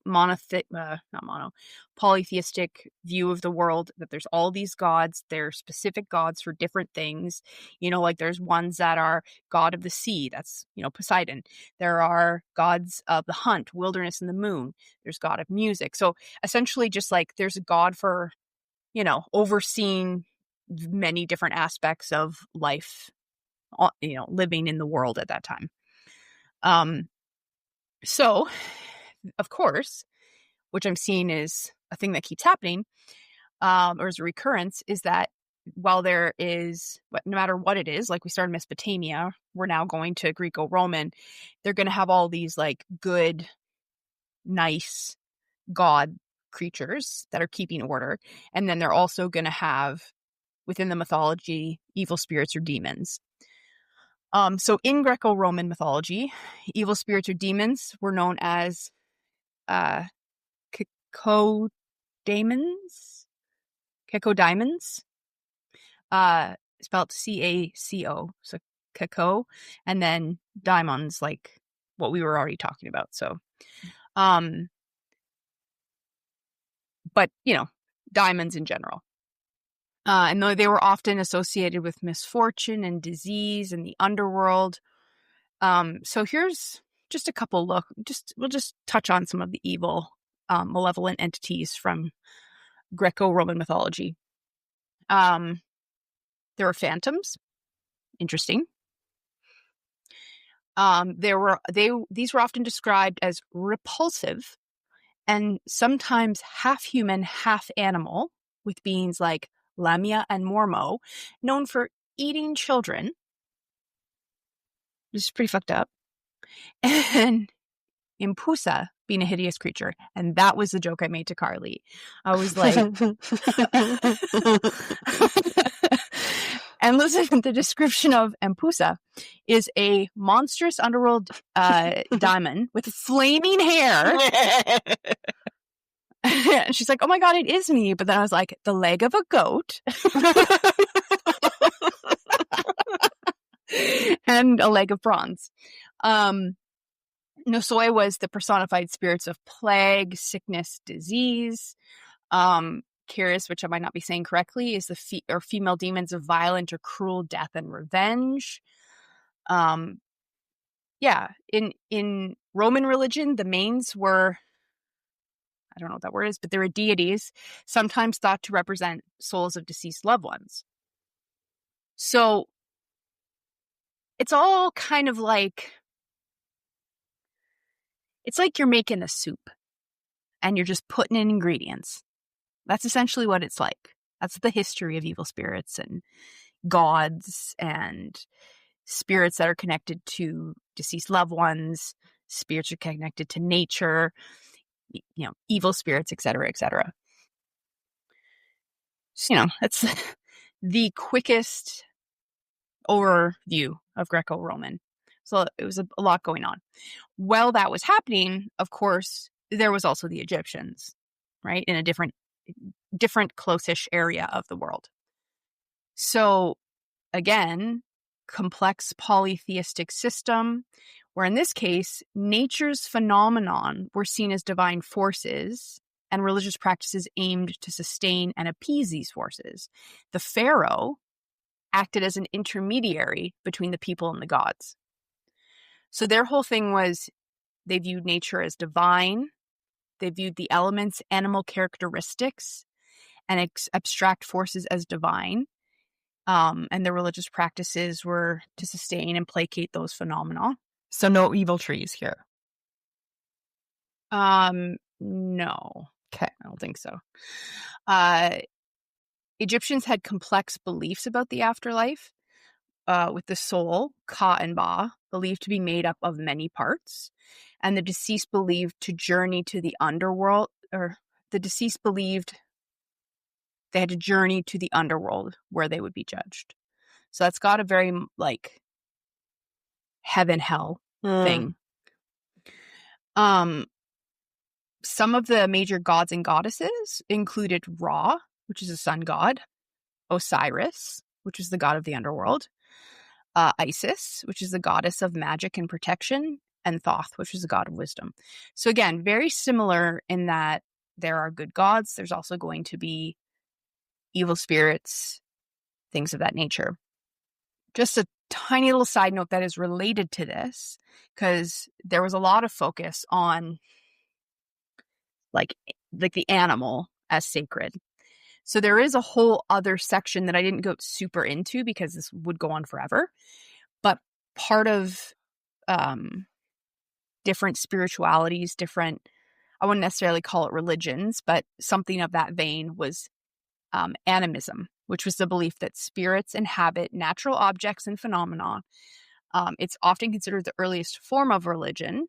S2: polytheistic view of the world, that there's all these gods. They're specific gods for different things. Like there's ones that are god of the sea. That's, Poseidon. There are gods of the hunt, wilderness, and the moon. There's god of music. So essentially just like there's a god for, overseeing many different aspects of life, living in the world at that time. So, of course, which I'm seeing is a thing that keeps happening, or is a recurrence, is that while there is, no matter what it is, like we started Mesopotamia, we're now going to Greco-Roman, they're going to have all these like good, nice god creatures that are keeping order. And then they're also going to have within the mythology evil spirits or demons. So in Greco-Roman mythology, evil spirits or demons were known as cacodemons, spelled C-A-C-O, so caco, and then daimons, like what we were already talking about. So but, diamonds in general. And they were often associated with misfortune and disease and the underworld. So here's just a couple we'll just touch on some of the evil, malevolent entities from Greco-Roman mythology. There were phantoms. Interesting. These were often described as repulsive and sometimes half human, half animal, with beings like Lamia and Mormo, known for eating children. This is pretty fucked up. And Impusa being a hideous creature. And that was the joke I made to Carly. I was like, and listen, the description of Impusa is a monstrous underworld diamond with flaming hair. And she's like, oh my God, it is me. But then I was like, the leg of a goat. And a leg of bronze. Nosoi was the personified spirits of plague, sickness, disease. Kyris, which I might not be saying correctly, is the female demons of violent or cruel death and revenge. In Roman religion, the manes were, I don't know what that word is, but they were deities, sometimes thought to represent souls of deceased loved ones. So it's all kind of like, it's like you're making a soup and you're just putting in ingredients. That's essentially what it's like. That's the history of evil spirits and gods and spirits that are connected to deceased loved ones, spirits are connected to nature, evil spirits, etc., etc. So, that's the quickest overview of Greco-Roman. So it was a lot going on. While that was happening, of course, there was also the Egyptians, right? In a different close-ish area of the world. So again, complex polytheistic system, where in this case, nature's phenomenon were seen as divine forces and religious practices aimed to sustain and appease these forces. The pharaoh acted as an intermediary between the people and the gods. So their whole thing was they viewed nature as divine. They viewed the elements, animal characteristics, and abstract forces as divine. And their religious practices were to sustain and placate those phenomena.
S1: So no evil trees here.
S2: No.
S1: Okay.
S2: I don't think so. Egyptians had complex beliefs about the afterlife, with the soul, Ka and Ba, believed to be made up of many parts, and the deceased believed to journey to the underworld, or the deceased believed they had to journey to the underworld where they would be judged. So that's got a very, like, heaven-hell thing. Some of the major gods and goddesses included Ra, which is a sun god, Osiris, which is the god of the underworld, Isis, which is the goddess of magic and protection, and Thoth, which is the god of wisdom. So again, very similar in that there are good gods. There's also going to be evil spirits, things of that nature. Just a tiny little side note that is related to this, because there was a lot of focus on like the animal as sacred. So there is a whole other section that I didn't go super into because this would go on forever. But part of different spiritualities, I wouldn't necessarily call it religions, but something of that vein was animism, which was the belief that spirits inhabit natural objects and phenomena. It's often considered the earliest form of religion.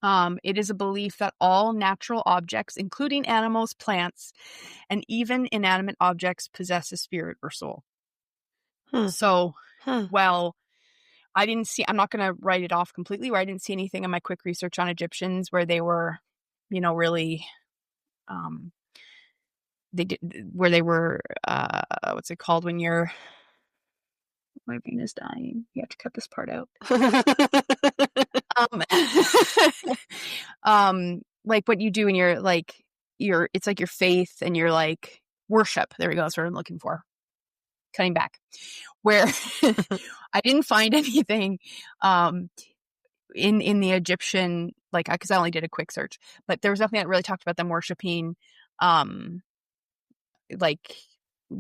S2: It is a belief that all natural objects, including animals, plants, and even inanimate objects, possess a spirit or soul. So, well, I'm not going to write it off completely, where I didn't see anything in my quick research on Egyptians where they were, really, what's it called when my brain is dying. You have to cut this part out. Like what you do when you're like, it's like your faith and your like worship. There we go. That's what I'm looking for. Cutting back. Where I didn't find anything in the Egyptian, like, because I only did a quick search, but there was nothing that really talked about them worshiping, like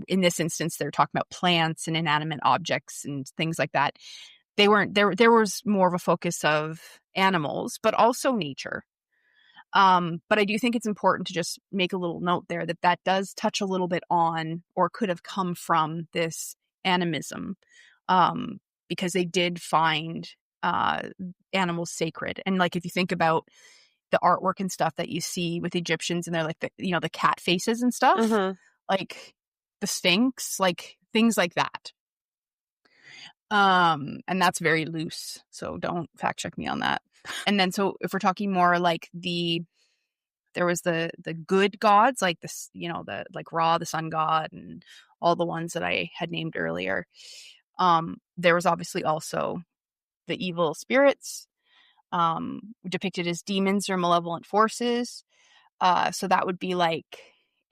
S2: in this instance, they're talking about plants and inanimate objects and things like that. They weren't there. There was more of a focus of animals, but also nature. But I do think it's important to just make a little note there that does touch a little bit on, or could have come from, this animism, because they did find animals sacred. And like, if you think about the artwork and stuff that you see with Egyptians, and they're like the cat faces and stuff, like the Sphinx, like things like that. And that's very loose, so don't fact check me on that. And then, so if we're talking more like there was the good gods, like this, the like Ra, the sun god, and all the ones that I had named earlier. There was obviously also the evil spirits, depicted as demons or malevolent forces. So that would be like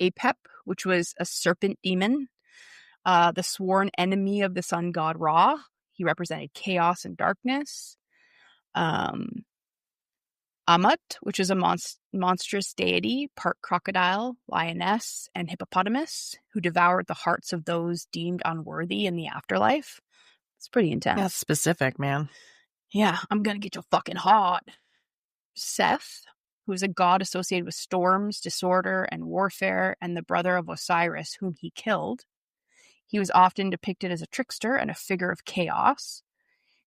S2: Apep, which was a serpent demon, the sworn enemy of the sun god Ra. He represented chaos and darkness. Ammut, which is a monstrous deity, part crocodile, lioness, and hippopotamus, who devoured the hearts of those deemed unworthy in the afterlife. It's pretty intense.
S1: That's specific, man.
S2: Yeah, I'm gonna get your fucking heart. Seth, who is a god associated with storms, disorder, and warfare, and the brother of Osiris, whom he killed. He was often depicted as a trickster and a figure of chaos.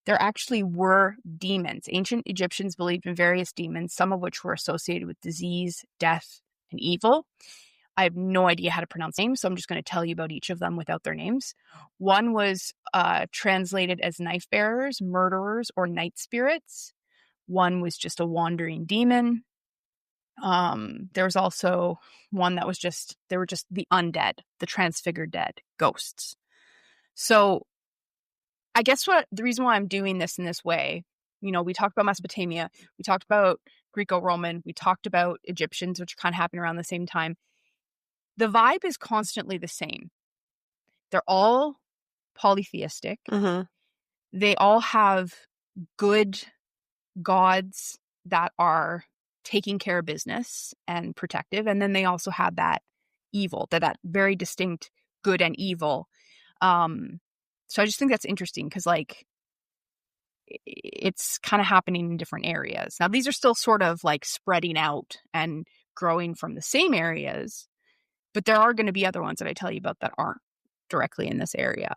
S2: There actually were demons. Ancient Egyptians believed in various demons, some of which were associated with disease, death, and evil. I have no idea how to pronounce names, so I'm just going to tell you about each of them without their names. One was translated as knife bearers, murderers, or night spirits. One was just a wandering demon. There was also one that was they were just the undead, the transfigured dead, ghosts. So I guess the reason why I'm doing this in this way, we talked about Mesopotamia, we talked about Greco-Roman, we talked about Egyptians, which kind of happened around the same time. The vibe is constantly the same. They're all polytheistic. They all have good gods that are taking care of business and protective. And then they also have that evil, that very distinct good and evil. So I just think that's interesting because, like, it's kind of happening in different areas. Now, these are still sort of like spreading out and growing from the same areas, but there are going to be other ones that I tell you about that aren't directly in this area.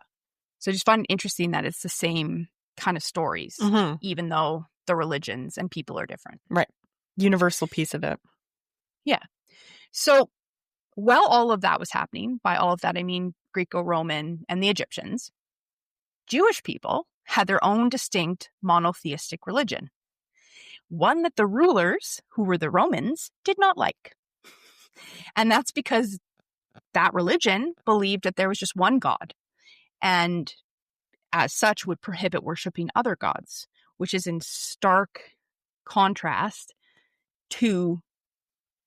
S2: So I just find it interesting that it's the same kind of stories, even though the religions and people are different.
S1: Right. Universal piece of it.
S2: Yeah. So while all of that was happening, by all of that, I mean Greco-Roman and the Egyptians, Jewish people had their own distinct monotheistic religion, one that the rulers, who were the Romans, did not like. And that's because that religion believed that there was just one God, and as such would prohibit worshiping other gods, which is in stark contrast to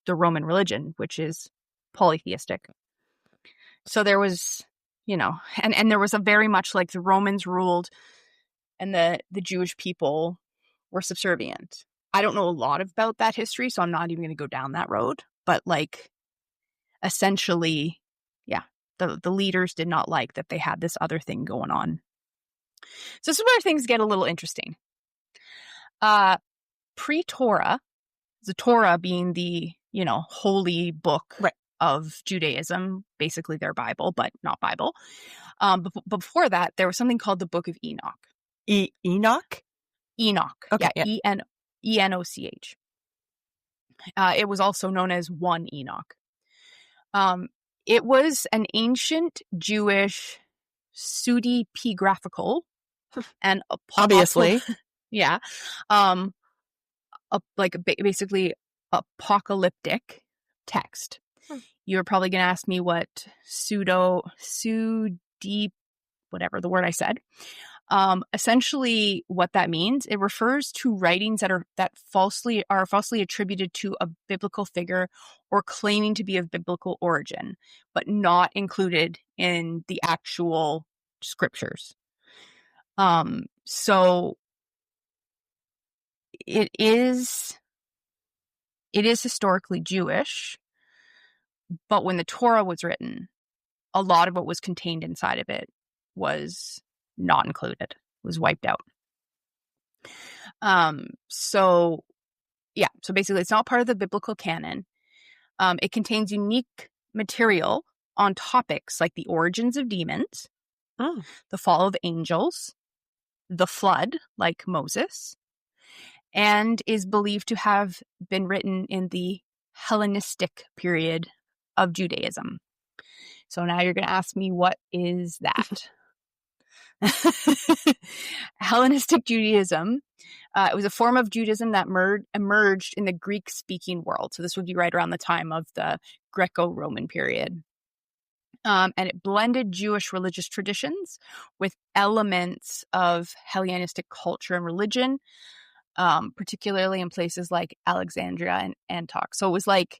S2: the Roman religion, which is polytheistic. So there was, and there was a very much like the Romans ruled and the Jewish people were subservient. I don't know a lot about that history, so I'm not even going to go down that road. But like, essentially, yeah, the leaders did not like that they had this other thing going on. So this is where things get a little interesting. Pre-Torah, the Torah being the, holy book of Judaism, basically their Bible, but not Bible. But before that, there was something called the Book of Enoch.
S1: Enoch?
S2: Enoch.
S1: Okay.
S2: Yeah. Enoch. It was also known as one Enoch. It was an ancient Jewish pseudepigraphical and
S1: obviously,
S2: yeah, basically apocalyptic text. You're probably going to ask me what whatever the word I said. Essentially what that means, it refers to writings that falsely attributed to a biblical figure or claiming to be of biblical origin, but not included in the actual scriptures. So it is historically Jewish, but when the Torah was written, a lot of what was contained inside of it was not included, was wiped out. So basically it's not part of the biblical canon. It contains unique material on topics like the origins of demons, the fall of angels, the flood, like Moses, and is believed to have been written in the Hellenistic period of Judaism. So now you're going to ask me, what is that? Hellenistic Judaism. It was a form of Judaism that emerged in the Greek-speaking world. So this would be right around the time of the Greco-Roman period. And it blended Jewish religious traditions with elements of Hellenistic culture and religion, particularly in places like Alexandria and Antioch. So it was like,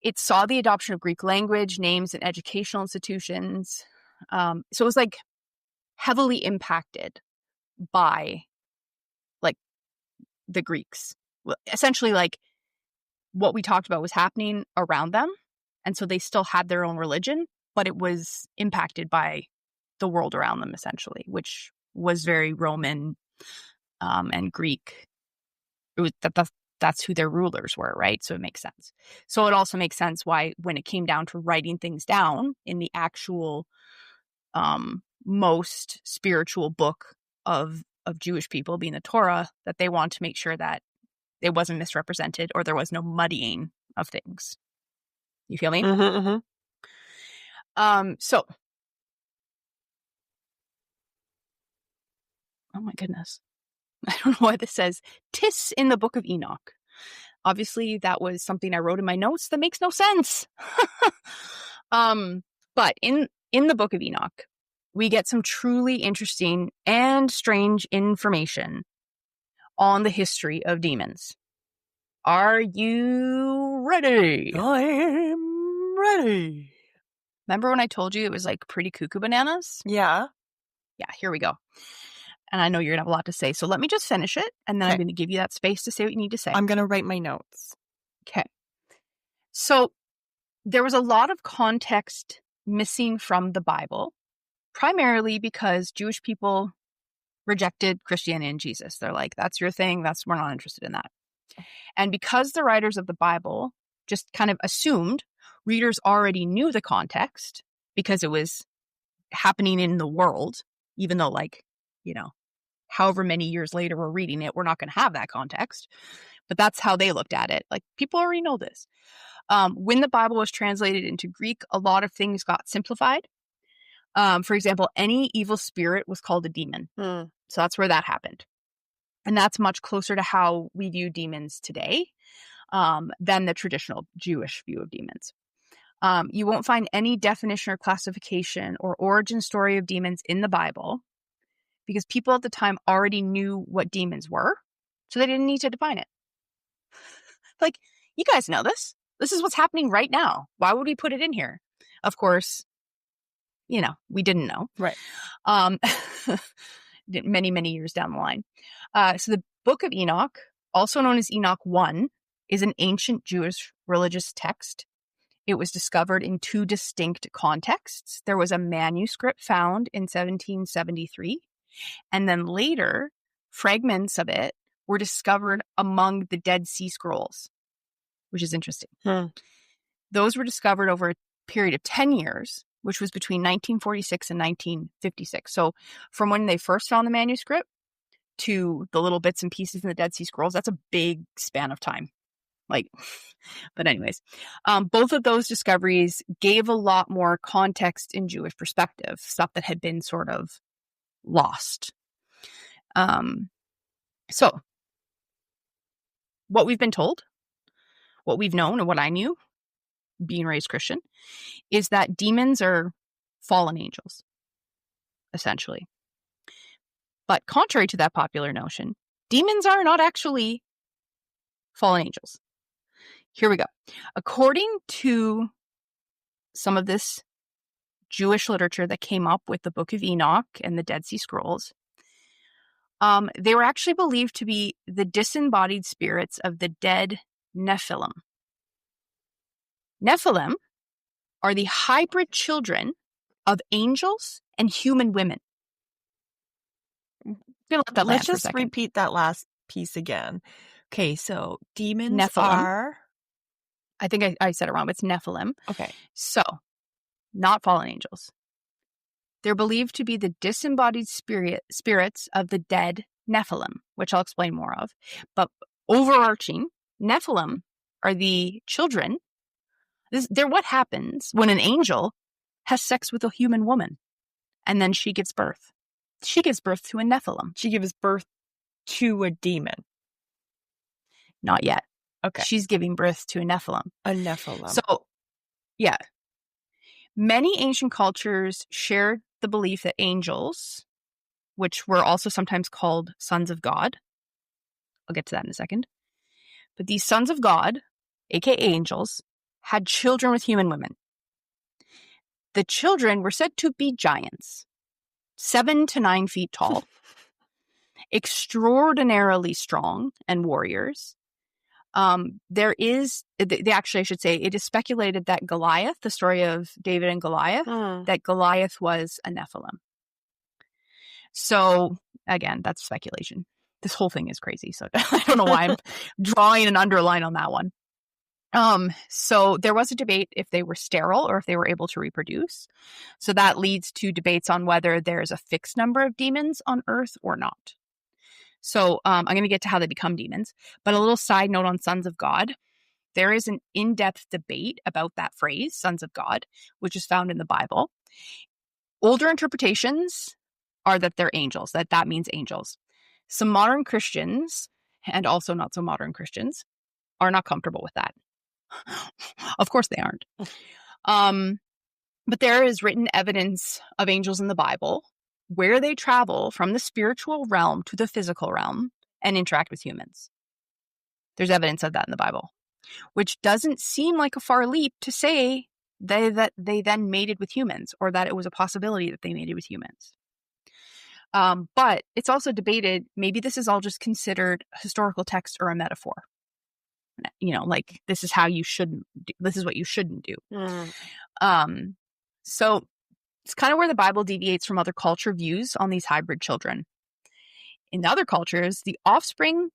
S2: it saw the adoption of Greek language, names, and educational institutions. So it was like heavily impacted by like the Greeks. Essentially, like what we talked about was happening around them. And so they still had their own religion, but it was impacted by the world around them, essentially, which was very Roman and Greek. It was, that's who their rulers were, right? So it makes sense. So it also makes sense why when it came down to writing things down in the actual most spiritual book of Jewish people, being the Torah, that they want to make sure that it wasn't misrepresented or there was no muddying of things. You feel me?
S1: Mm-hmm, mm-hmm.
S2: So, oh my goodness. I don't know why this says "tis in the Book of Enoch." Obviously, that was something I wrote in my notes that makes no sense. But in the Book of Enoch, we get some truly interesting and strange information on the history of demons. Are you ready?
S1: I am ready.
S2: Remember when I told you it was like pretty cuckoo bananas?
S1: Yeah.
S2: Yeah, here we go. And I know you're going to have a lot to say, so let me just finish it, and then I'm going to give you that space to say what you need to say.
S1: I'm going to write my notes.
S2: Okay. So there was a lot of context missing from the Bible, primarily because Jewish people rejected Christianity and Jesus. They're like, that's your thing. We're not interested in that. And because the writers of the Bible just kind of assumed readers already knew the context because it was happening in the world, even though, like, you know, however many years later we're reading it, we're not going to have that context. But that's how they looked at it. Like, people already know this. When the Bible was translated into Greek, a lot of things got simplified. For example, any evil spirit was called a demon. So that's where that happened. And that's much closer to how we view demons today than the traditional Jewish view of demons. You won't find any definition or classification or origin story of demons in the Bible because people at the time already knew what demons were, so they didn't need to define it. Like, you guys know this. This is what's happening right now. Why would we put it in here? Of course, you know, we didn't know.
S1: Right.
S2: Many, many years down the line. So the Book of Enoch, also known as Enoch 1, is an ancient Jewish religious text. It was discovered in two distinct contexts. There was a manuscript found in 1773, and then later, fragments of it were discovered among the Dead Sea Scrolls, which is interesting. Those were discovered over a period of 10 years, which was between 1946 and 1956. So from when they first found the manuscript to the little bits and pieces in the Dead Sea Scrolls, that's a big span of time. But anyways, both of those discoveries gave a lot more context in Jewish perspective, stuff that had been sort of lost. So what we've been told, what we've known, and what I knew, being raised Christian, is that demons are fallen angels. essentially. But contrary to that popular notion, demons are not actually fallen angels. Here we go. According to some of this Jewish literature that came up with the Book of Enoch and the Dead Sea Scrolls, they were actually believed to be the disembodied spirits of the dead Nephilim. Nephilim are the hybrid children of angels and human women.
S1: Let's just repeat that last piece again. Okay, so demons
S2: Nephilim.
S1: are...
S2: I think I said it wrong, but it's Nephilim.
S1: Okay.
S2: So, not fallen angels. They're believed to be the disembodied spirits of the dead Nephilim, which I'll explain more of. But overarching, Nephilim are the children. They're what happens when an angel has sex with a human woman, and then she gives birth. She gives birth to a Nephilim.
S1: She gives birth to a demon.
S2: Not yet.
S1: Okay.
S2: She's giving birth to a Nephilim.
S1: A Nephilim.
S2: So, yeah. Many ancient cultures shared the belief that angels, which were also sometimes called sons of God, I'll get to that in a second, but these sons of God, aka angels, had children with human women. The children were said to be giants, 7 to 9 feet tall, extraordinarily strong and warriors. It is speculated that Goliath, the story of David and Goliath, that Goliath was a Nephilim. So, again, that's speculation. This whole thing is crazy, so I don't know why I'm drawing an underline on that one. So there was a debate if they were sterile or if they were able to reproduce. So that leads to debates on whether there's a fixed number of demons on Earth or not. So I'm going to get to how they become demons. But a little side note on sons of God. There is an in-depth debate about that phrase, sons of God, which is found in the Bible. Older interpretations are that they're angels, that means angels. Some modern Christians, and also not so modern Christians, are not comfortable with that. Of course they aren't. But there is written evidence of angels in the Bible where they travel from the spiritual realm to the physical realm and interact with humans. There's evidence of that in the Bible, which doesn't seem like a far leap to say that they then mated with humans, or that it was a possibility that they mated with humans. But it's also debated, maybe this is all just considered historical text or a metaphor. Like this is what you shouldn't do. So it's kind of where the Bible deviates from other culture views on these hybrid children. In other cultures, offspring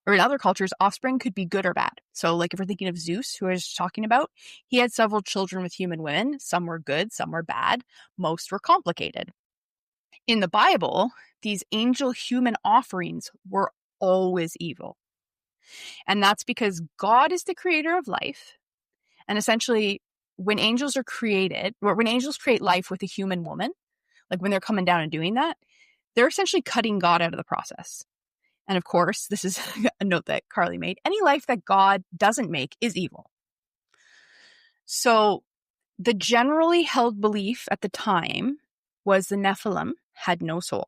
S2: could be good or bad. So like if we're thinking of Zeus, who I was talking about, he had several children with human women. Some were good, some were bad. Most were complicated. In the Bible, these angel-human offerings were always evil. And that's because God is the creator of life. And essentially, when angels create life with a human woman, like when they're coming down and doing that, they're essentially cutting God out of the process. And of course, this is a note that Carly made. Any life that God doesn't make is evil. So the generally held belief at the time was the Nephilim had no soul.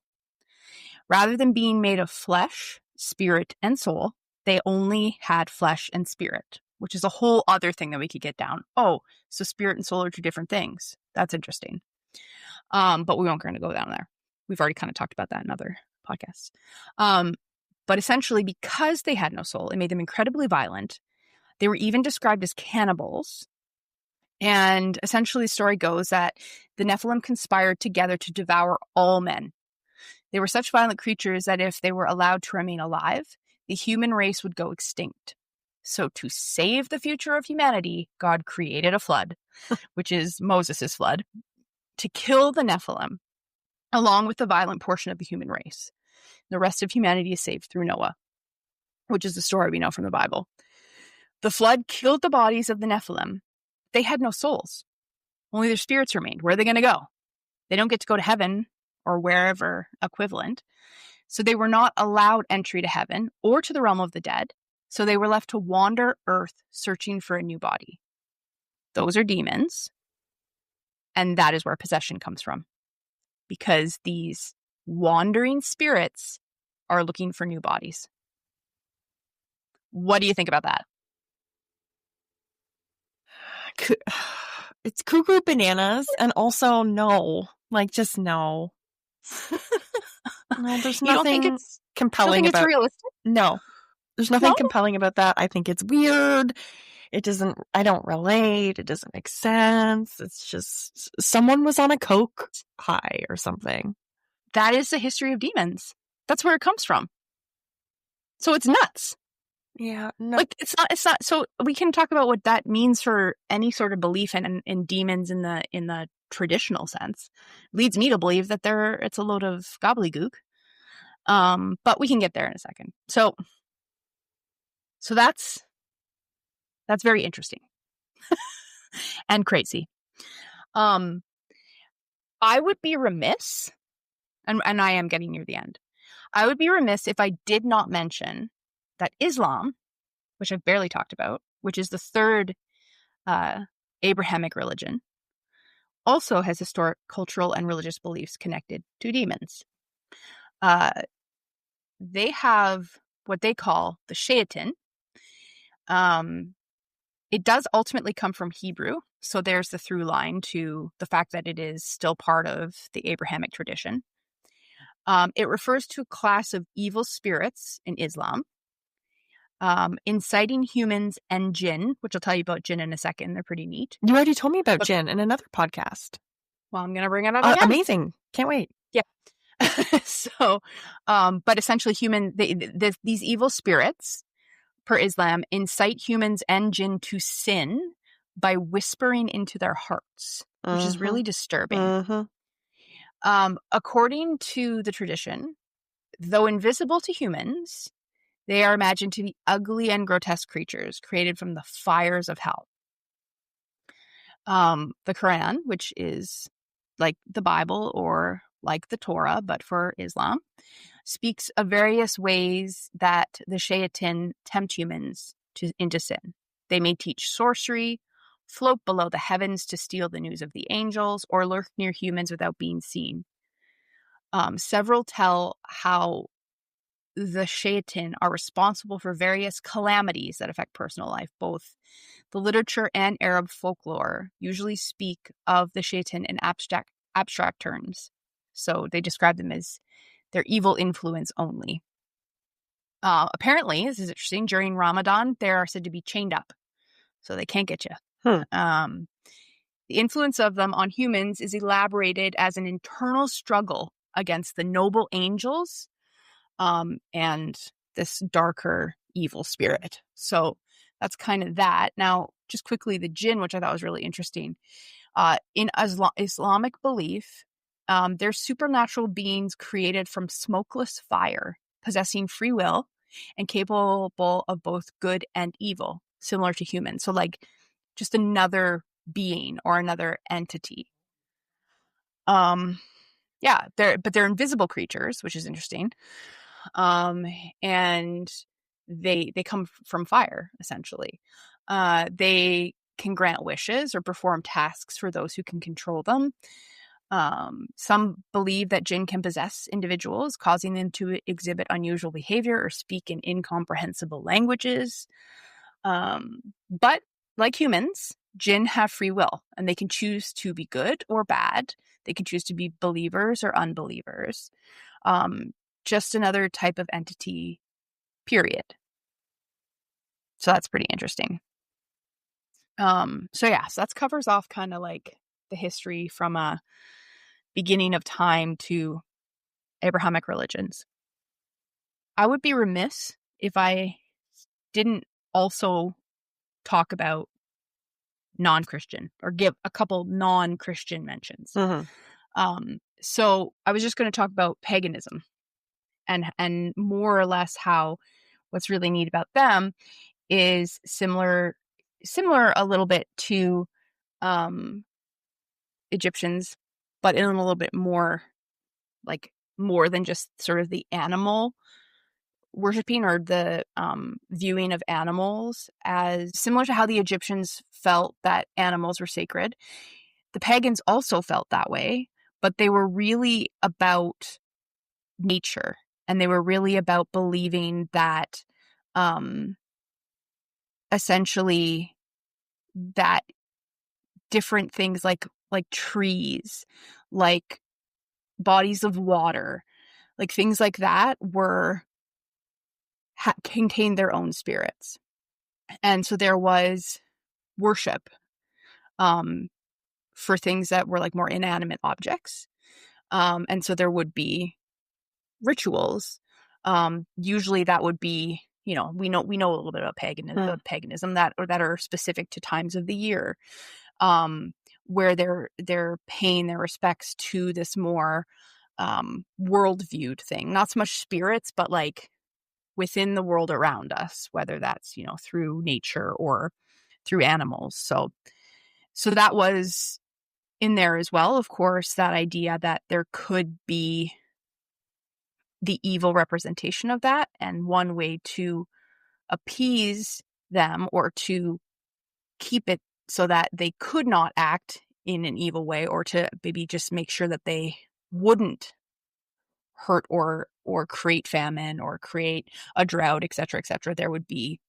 S2: Rather than being made of flesh, spirit, and soul, they only had flesh and spirit, which is a whole other thing that we could get down. Oh, so spirit and soul are two different things. That's interesting. But we won't going to go down there. We've already kind of talked about that in other podcasts. But essentially, because they had no soul, it made them incredibly violent. They were even described as cannibals. And essentially, the story goes that the Nephilim conspired together to devour all men. They were such violent creatures that if they were allowed to remain alive, the human race would go extinct. So to save the future of humanity, God created a flood, which is Moses' flood, to kill the Nephilim, along with the violent portion of the human race. The rest of humanity is saved through Noah, which is the story we know from the Bible. The flood killed the bodies of the Nephilim. They had no souls. Only their spirits remained. Where are they going to go? They don't get to go to heaven or wherever equivalent. So they were not allowed entry to heaven or to the realm of the dead. So they were left to wander earth searching for a new body. Those are demons. And that is where possession comes from. because these wandering spirits are looking for new bodies. What do you think about that?
S1: It's cuckoo bananas, and also no. Like, just no. No, there's
S2: You don't think
S1: nothing compelling
S2: it's
S1: about
S2: realistic?
S1: No. There's nothing
S2: No?
S1: compelling about that. I think it's weird. I don't relate. It doesn't make sense. It's just someone was on a Coke high or something.
S2: That is the history of demons. That's where it comes from. So it's nuts.
S1: Yeah, no.
S2: Like, it's not, so we can talk about what that means for any sort of belief in demons in the traditional sense. Leads me to believe that it's a load of gobbledygook. But we can get there in a second. So that's very interesting and crazy. I would be remiss, and I am getting near the end. I would be remiss if I did not mention that Islam, which I've barely talked about, which is the third Abrahamic religion, also has historic, cultural, and religious beliefs connected to demons. They have what they call the Shaitan. It does ultimately come from Hebrew, so there's the through line to the fact that it is still part of the Abrahamic tradition. It refers to a class of evil spirits in Islam, inciting humans and jinn, which I'll tell you about jinn in a second. They're pretty neat.
S1: You already told me about jinn in another podcast.
S2: Well, I'm going to bring it up again.
S1: Amazing. Can't wait.
S2: Yeah. So, but essentially these evil spirits, per Islam, incite humans and jinn to sin by whispering into their hearts, which is really disturbing. According to the tradition, though invisible to humans, they are imagined to be ugly and grotesque creatures created from the fires of hell. The Quran, which is like the Bible or like the Torah, but for Islam, speaks of various ways that the Shaitan tempt humans into sin. They may teach sorcery, float below the heavens to steal the news of the angels, or lurk near humans without being seen. Several tell how the Shaitan are responsible for various calamities that affect personal life. Both the literature and Arab folklore usually speak of the Shaitan in abstract terms. So they describe them as their evil influence only. Apparently, this is interesting, during Ramadan, they are said to be chained up, so they can't get you. The influence of them on humans is elaborated as an internal struggle against the noble angels and this darker evil spirit. So that's kind of that. Now, just quickly, the jinn, which I thought was really interesting. In Islamic belief, they're supernatural beings created from smokeless fire, possessing free will and capable of both good and evil, similar to humans. So like just another being or another entity. Yeah, they're invisible creatures, which is interesting. And they come from fire, essentially. They can grant wishes or perform tasks for those who can control them. Some believe that jinn can possess individuals, causing them to exhibit unusual behavior or speak in incomprehensible languages. But like humans, jinn have free will, and they can choose to be good or bad. They can choose to be believers or unbelievers. Just another type of entity, period. So that's pretty interesting. So that covers off kind of like the history from a beginning of time to Abrahamic religions. I would be remiss if I didn't also talk about non-Christian or give a couple non-Christian mentions. So I was just going to talk about paganism and more or less how what's really neat about them is similar a little bit to Egyptians, but in a little bit more than just sort of the animal worshipping or the viewing of animals as similar to how the Egyptians felt that animals were sacred. The pagans also felt that way, but they were really about nature, and they were really about believing that essentially that different things like trees, like bodies of water, like things like that contained their own spirits. And so there was worship for things that were like more inanimate objects. And so there would be rituals. Usually that would be, we know a little bit about paganism that are specific to times of the year, where they're paying their respects to this more world-viewed thing, not so much spirits, but like within the world around us, whether that's, through nature or through animals. So that was in there as well, of course, that idea that there could be the evil representation of that. And one way to appease them or to keep it so that they could not act in an evil way, or to maybe just make sure that they wouldn't hurt or create famine or create a drought, et cetera, there would be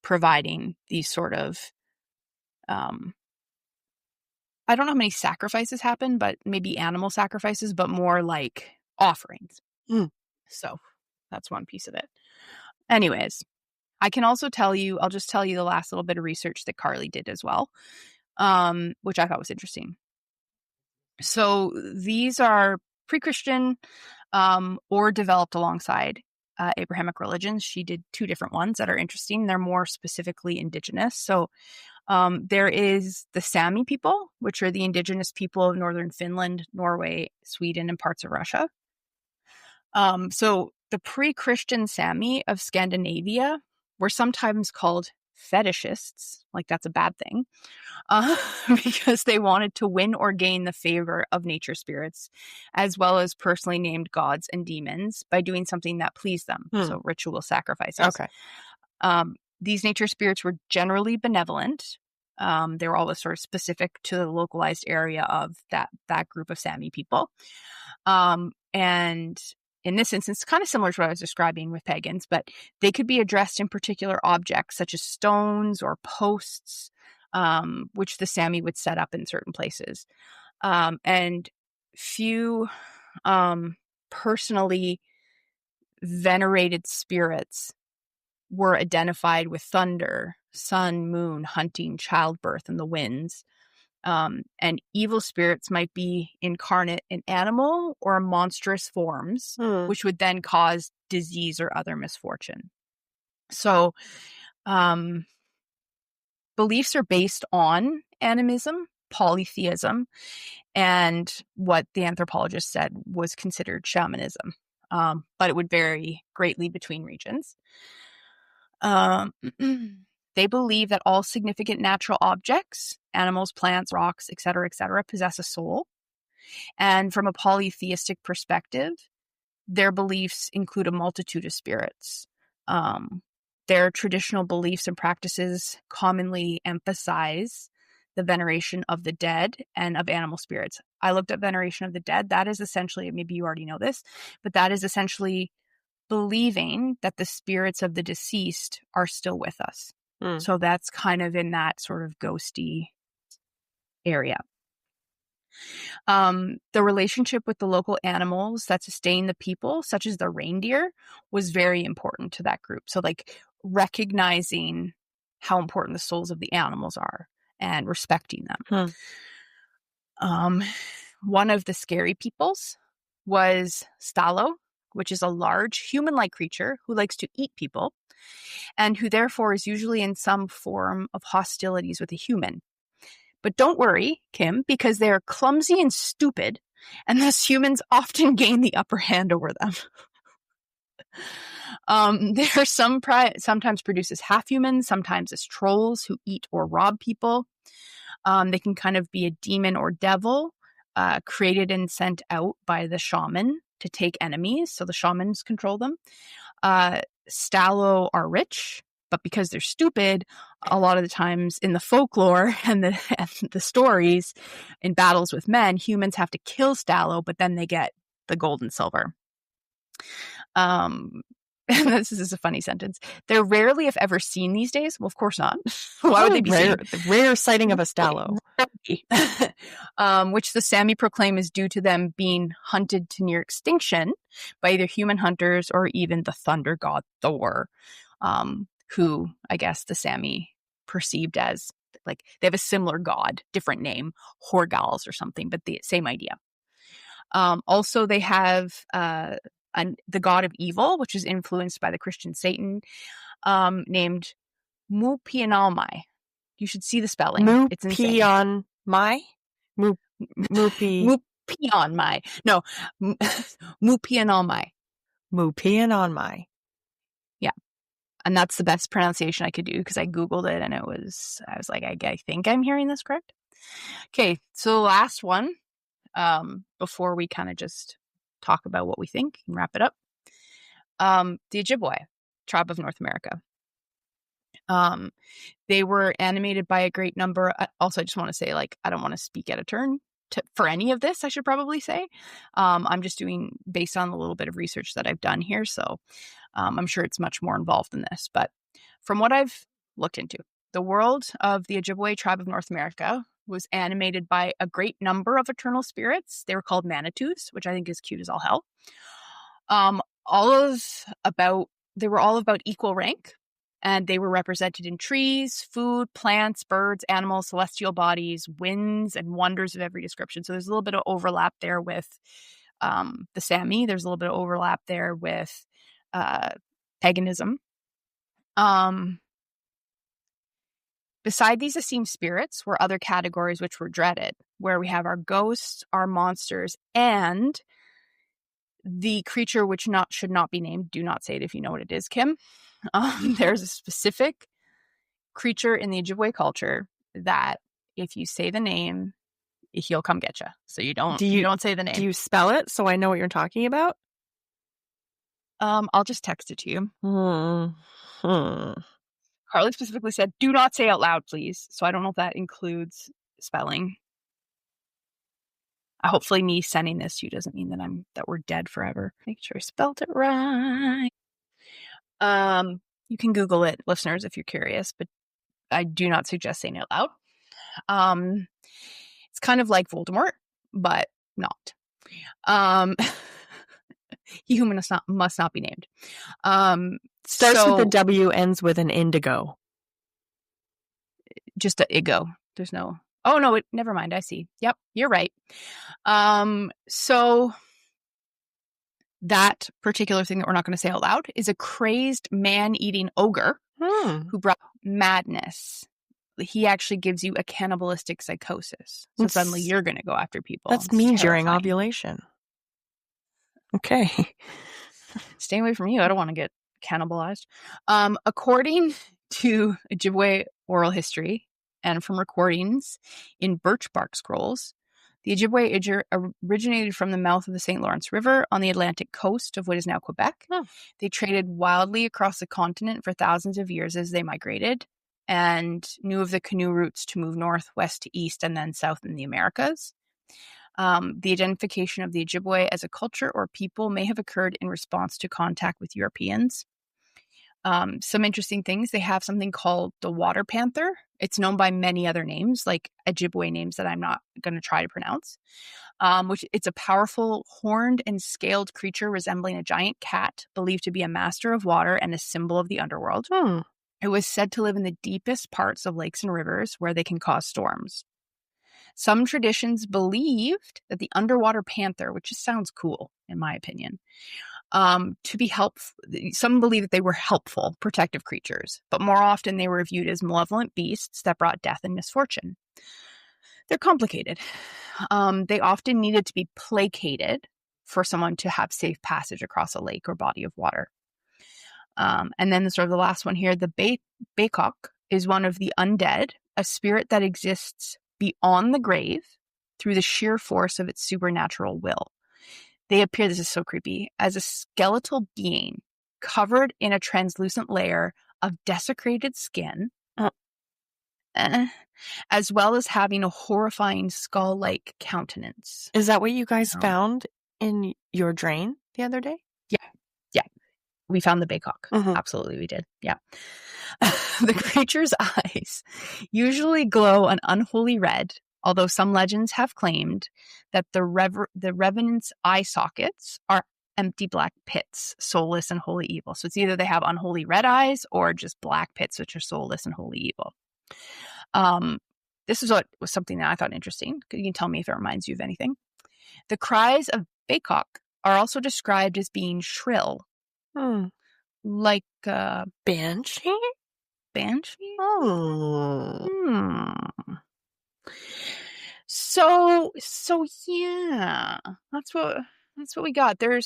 S2: providing these sort of, I don't know how many sacrifices happen, but maybe animal sacrifices, but more like offerings. So that's one piece of it. Anyways, I can also I'll just tell you the last little bit of research that Carly did as well, which I thought was interesting. So these are pre-Christian or developed alongside Abrahamic religions. She did 2 different ones that are interesting. They're more specifically indigenous. So there is the Sami people, which are the indigenous people of northern Finland, Norway, Sweden, and parts of Russia. So the pre-Christian Sami of Scandinavia were sometimes called fetishists, like that's a bad thing, because they wanted to win or gain the favor of nature spirits, as well as personally named gods and demons by doing something that pleased them. So ritual sacrifices.
S1: Okay.
S2: These nature spirits were generally benevolent. They were always sort of specific to the localized area of that group of Sami people. And in this instance, kind of similar to what I was describing with pagans, but they could be addressed in particular objects such as stones or posts, which the Sami would set up in certain places. And few personally venerated spirits were identified with thunder, sun, moon, hunting, childbirth, and the winds. And evil spirits might be incarnate in animal or monstrous forms, which would then cause disease or other misfortune. So beliefs are based on animism, polytheism, and what the anthropologist said was considered shamanism. But it would vary greatly between regions. They believe that all significant natural objects, animals, plants, rocks, et cetera, possess a soul. And from a polytheistic perspective, their beliefs include a multitude of spirits. Their traditional beliefs and practices commonly emphasize the veneration of the dead and of animal spirits. I looked at veneration of the dead. That is essentially, maybe you already know this, but that is essentially believing that the spirits of the deceased are still with us. So that's kind of in that sort of ghosty area. The relationship with the local animals that sustain the people, such as the reindeer, was very important to that group. So like recognizing how important the souls of the animals are and respecting them. One of the scary peoples was Stalo, which is a large human-like creature who likes to eat people and who therefore is usually in some form of hostilities with a human. But don't worry, Kim, because they're clumsy and stupid, and thus humans often gain the upper hand over them. They are sometimes produced as half-humans, sometimes as trolls who eat or rob people. They can kind of be a demon or devil, created and sent out by the shaman to take enemies, so the shamans control them. Stalo are rich, But because they're stupid, a lot of the times in the folklore and the stories, in battles with men, humans have to kill Stallo, but then they get the gold and silver. This is a funny sentence. They're rarely, if ever, seen these days. Well, of course not. Why would they be seen?
S1: The rare sighting of a Stallo.
S2: Which the Sami proclaim is due to them being hunted to near extinction by either human hunters or even the thunder god Thor, who I guess the Sami perceived as, like, they have a similar god, different name, Horgals or something, but the same idea. Also, they have the god of evil, which is influenced by the Christian Satan, named Mupianalmai. You should see the spelling. It's insane.
S1: Mupianmai?
S2: Mupianmai. No, Mupianalmai.
S1: Mupianalmai.
S2: Yeah. And that's the best pronunciation I could do because I Googled it and I was like, I think I'm hearing this correct. Okay, so the last one, before we kind of just talk about what we think and wrap it up. The Ojibwe, tribe of North America. They were animated by a great number. Also, I just want to say, like, I don't want to speak out of turn for any of this, I should probably say. I'm just doing based on a little bit of research that I've done here. So I'm sure it's much more involved than this. But from what I've looked into, the world of the Ojibwe tribe of North America was animated by a great number of eternal spirits. They were called Manitous, which I think is cute as all hell. They were all about equal rank, and they were represented in trees, food, plants, birds, animals, celestial bodies, winds, and wonders of every description. So there's a little bit of overlap there with the Sami. There's a little bit of overlap there with paganism. Beside these esteemed spirits were other categories which were dreaded, where we have our ghosts, our monsters, and the creature which should not be named. Do not say it if you know what it is, Kim. There's a specific creature in the Ojibwe culture that if you say the name, he'll come get you. So you don't say the name.
S1: Do you spell it so I know what you're talking about?
S2: I'll just text it to you. Carly specifically said, do not say out loud, please. So I don't know if that includes spelling. Hopefully me sending this to you doesn't mean that we're dead forever. Make sure I spelled it right. You can Google it, listeners, if you're curious, but I do not suggest saying it out loud. It's kind of like Voldemort, but not. He who must not be named.
S1: Starts with a W, ends with an indigo.
S2: Just a igo. There's no... Oh, no, never mind. I see. Yep, you're right. So that particular thing that we're not going to say out loud is a crazed man-eating ogre who brought madness. He actually gives you a cannibalistic psychosis. So suddenly you're going to go after people.
S1: That's me during ovulation. Okay.
S2: Stay away from you. I don't want to get cannibalized. According to Ojibwe oral history and from recordings in birch bark scrolls, the Ojibwe originated from the mouth of the St. Lawrence River on the Atlantic coast of what is now Quebec. They traded wildly across the continent for thousands of years as they migrated and knew of the canoe routes to move north, west to east, and then south in the Americas. The identification of the Ojibwe as a culture or people may have occurred in response to contact with Europeans. Some interesting things, they have something called the water panther. It's known by many other names, like Ojibwe names that I'm not going to try to pronounce, which it's a powerful horned and scaled creature resembling a giant cat, believed to be a master of water and a symbol of the underworld. It was said to live in the deepest parts of lakes and rivers where they can cause storms. Some traditions believed that the underwater panther, which just sounds cool, in my opinion, to be helpful. Some believe that they were helpful, protective creatures, but more often they were viewed as malevolent beasts that brought death and misfortune. They're complicated. They often needed to be placated for someone to have safe passage across a lake or body of water. And then the last one here, the Baycock is one of the undead, a spirit that exists beyond the grave through the sheer force of its supernatural will. They appear, this is so creepy, as a skeletal being covered in a translucent layer of desecrated skin,
S1: Uh.
S2: as well as having a horrifying skull-like countenance.
S1: Is that what you guys
S2: Um,
S1: found in your drain the other day?
S2: Yeah. Yeah. We found the baycock.
S1: Mhm.
S2: Absolutely, we did. Yeah. The creature's eyes usually glow an unholy red, although some legends have claimed that the revenant's eye sockets are empty black pits, soulless and wholly evil. So it's either they have unholy red eyes or just black pits, which are soulless and wholly evil. This is what was something that I thought interesting. You can tell me if it reminds you of anything. The cries of baycock are also described as being shrill, like a
S1: Banshee?
S2: banshee.
S1: Oh.
S2: So yeah, that's what we got. There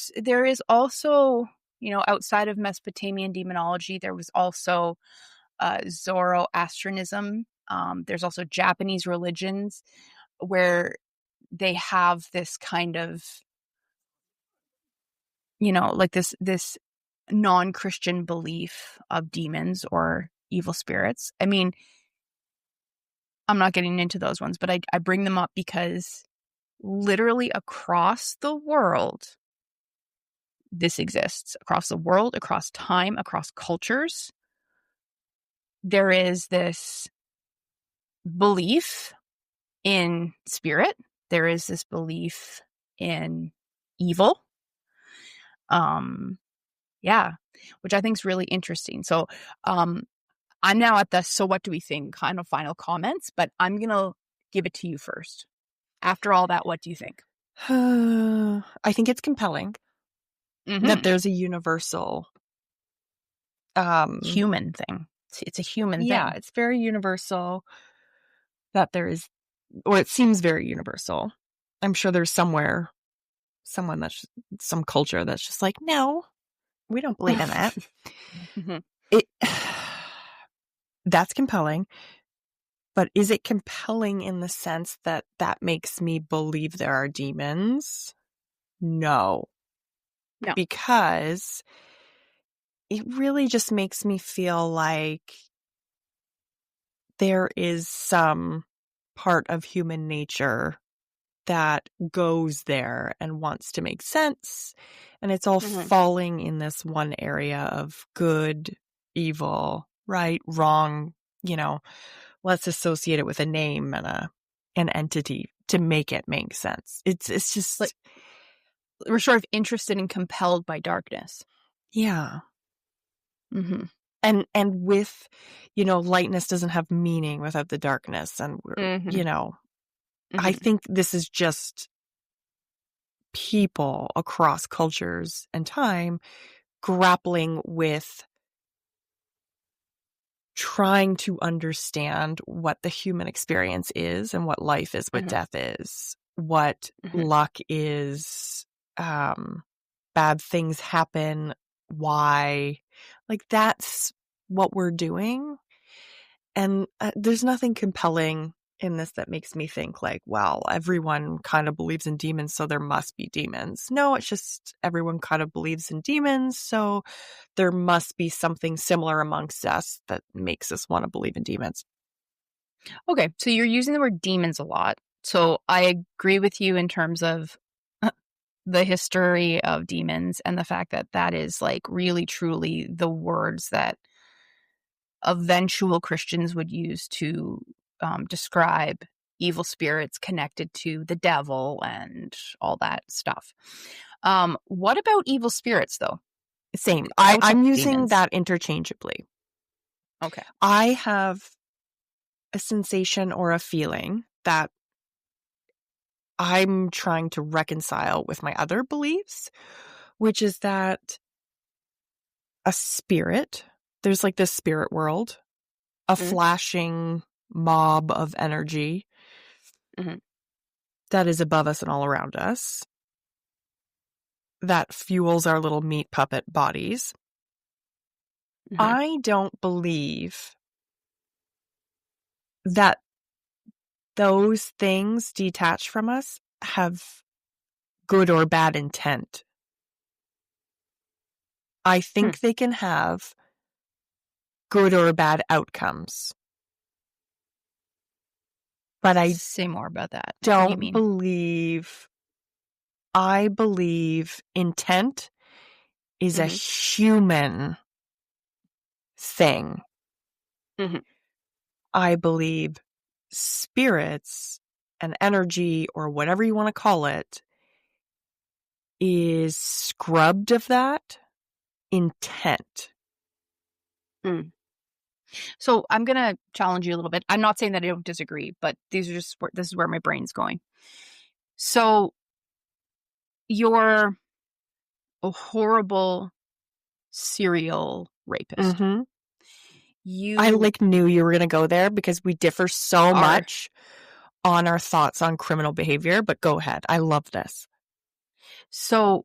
S2: is also, outside of Mesopotamian demonology, there was also Zoroastrianism. There's also Japanese religions where they have this kind of, like this non-Christian belief of demons or evil spirits. I mean, I'm not getting into those ones, but I bring them up because literally across the world, this exists. Across the world, across time, across cultures, there is this belief in spirit. There is this belief in evil. Yeah, which I think is really interesting. So, I'm now at the so what do we think kind of final comments, but I'm going to give it to you first. After all that, what do you think?
S1: I think it's compelling that there's a universal
S2: Human thing. It's a human thing.
S1: Yeah, it's very universal that there is, or it seems very universal. I'm sure there's someone that's some culture that's just like, no, we don't believe in that. It that's compelling, but is it compelling in the sense that makes me believe there are demons? No.
S2: No.
S1: Because it really just makes me feel like there is some part of human nature that goes there and wants to make sense. And it's all falling in this one area of good, evil, right, wrong, let's associate it with a name and an entity to make it make sense. It's just
S2: like we're sort of interested and compelled by darkness.
S1: Yeah. And with, lightness doesn't have meaning without the darkness. And we're, I think this is just people across cultures and time grappling with trying to understand what the human experience is and what life is, what death is, what luck is, bad things happen, why. Like, that's what we're doing. And there's nothing compelling in this that makes me think like, well, everyone kind of believes in demons, so there must be demons. No, it's just everyone kind of believes in demons, so there must be something similar amongst us that makes us want to believe in demons.
S2: Okay, so you're using the word demons a lot. So I agree with you in terms of the history of demons and the fact that that is like really truly the words that eventual Christians would use to describe evil spirits connected to the devil and all that stuff. What about evil spirits, though?
S1: Same. I'm using that interchangeably.
S2: Okay.
S1: I have a sensation or a feeling that I'm trying to reconcile with my other beliefs, which is that a spirit, there's like this spirit world, a flashing mob of energy that is above us and all around us, that fuels our little meat puppet bodies. I don't believe that those things detached from us have good or bad intent. I think they can have good or bad outcomes. But I
S2: Say more about that. What do you
S1: don't
S2: mean?
S1: believe, I believe intent is a human thing. I believe spirits and energy, or whatever you want to call it, is scrubbed of that intent.
S2: So I'm going to challenge you a little bit. I'm not saying that I don't disagree, but this is where my brain's going. So you're a horrible serial rapist.
S1: Mm-hmm.
S2: You
S1: I knew you were going to go there because we differ so
S2: are
S1: much on our thoughts on criminal behavior, but go ahead. I love this.
S2: So,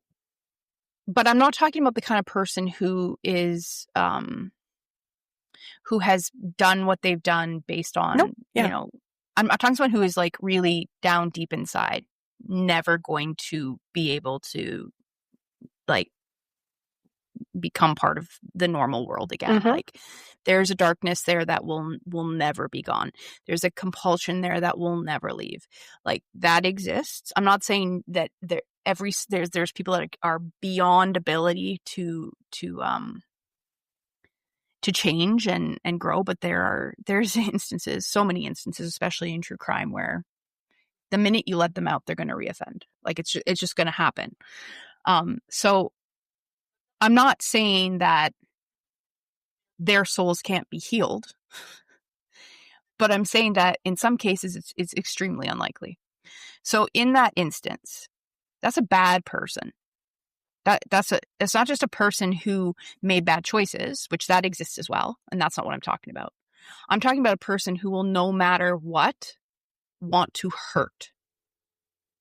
S2: but I'm not talking about the kind of person who is, who has done what they've done based on,
S1: Nope. Yeah.
S2: you know, I'm talking to someone who is like really down deep inside, never going to be able to like become part of the normal world again.
S1: Mm-hmm.
S2: Like there's a darkness there that will never be gone. There's a compulsion there that will never leave. Like that exists. I'm not saying that there's people that are beyond ability to change and grow, but there's instances, so many instances, especially in true crime, where the minute you let them out, they're going to reoffend. Like it's just going to happen. So I'm not saying that their souls can't be healed, but I'm saying that in some cases it's extremely unlikely. So in that instance, that's a bad person. It's not just a person who made bad choices, which that exists as well, and that's not what I'm talking about. I'm talking about a person who will, no matter what, want to hurt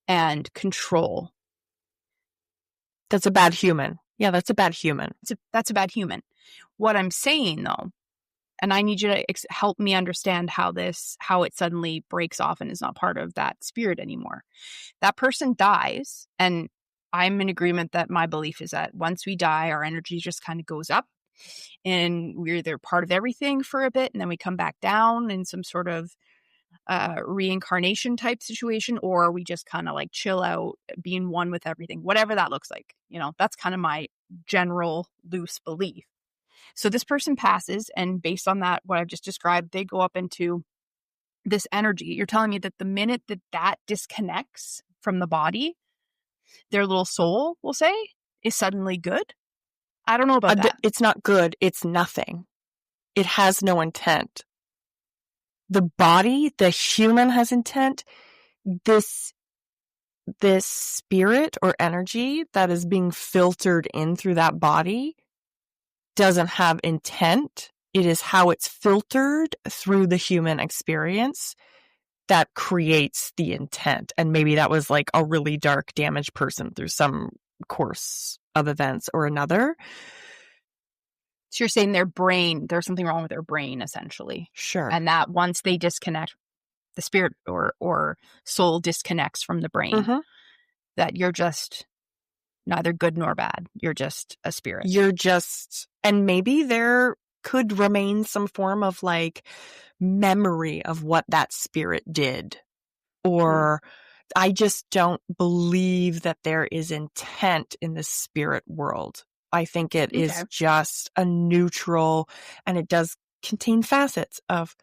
S2: and control.
S1: That's a bad human. Yeah, that's a bad human.
S2: That's a bad human. What I'm saying, though, and I need you to help me understand how it suddenly breaks off and is not part of that spirit anymore. That person dies, and I'm in agreement that my belief is that once we die, our energy just kind of goes up, and we're either part of everything for a bit, and then we come back down in some sort of reincarnation type situation, or we just kind of like chill out, being one with everything, whatever that looks like. That's kind of my general loose belief. So this person passes, and based on that, what I've just described, they go up into this energy. You're telling me that the minute that disconnects from the body, their little soul, we'll say, is suddenly good? I don't know about that.
S1: It's not good. It's nothing. It has no intent. The body, the human has intent. This spirit or energy that is being filtered in through that body doesn't have intent. It is how it's filtered through the human experience that creates the intent. And maybe that was like a really dark, damaged person through some course of events or another.
S2: So you're saying their brain, there's something wrong with their brain, essentially.
S1: Sure.
S2: And that once they disconnect, the spirit or soul disconnects from the brain, that you're just neither good nor bad. You're just a spirit.
S1: And maybe there could remain some form of like memory of what that spirit did. Or I just don't believe that there is intent in the spirit world. I think it is just a neutral, and it does contain facets of,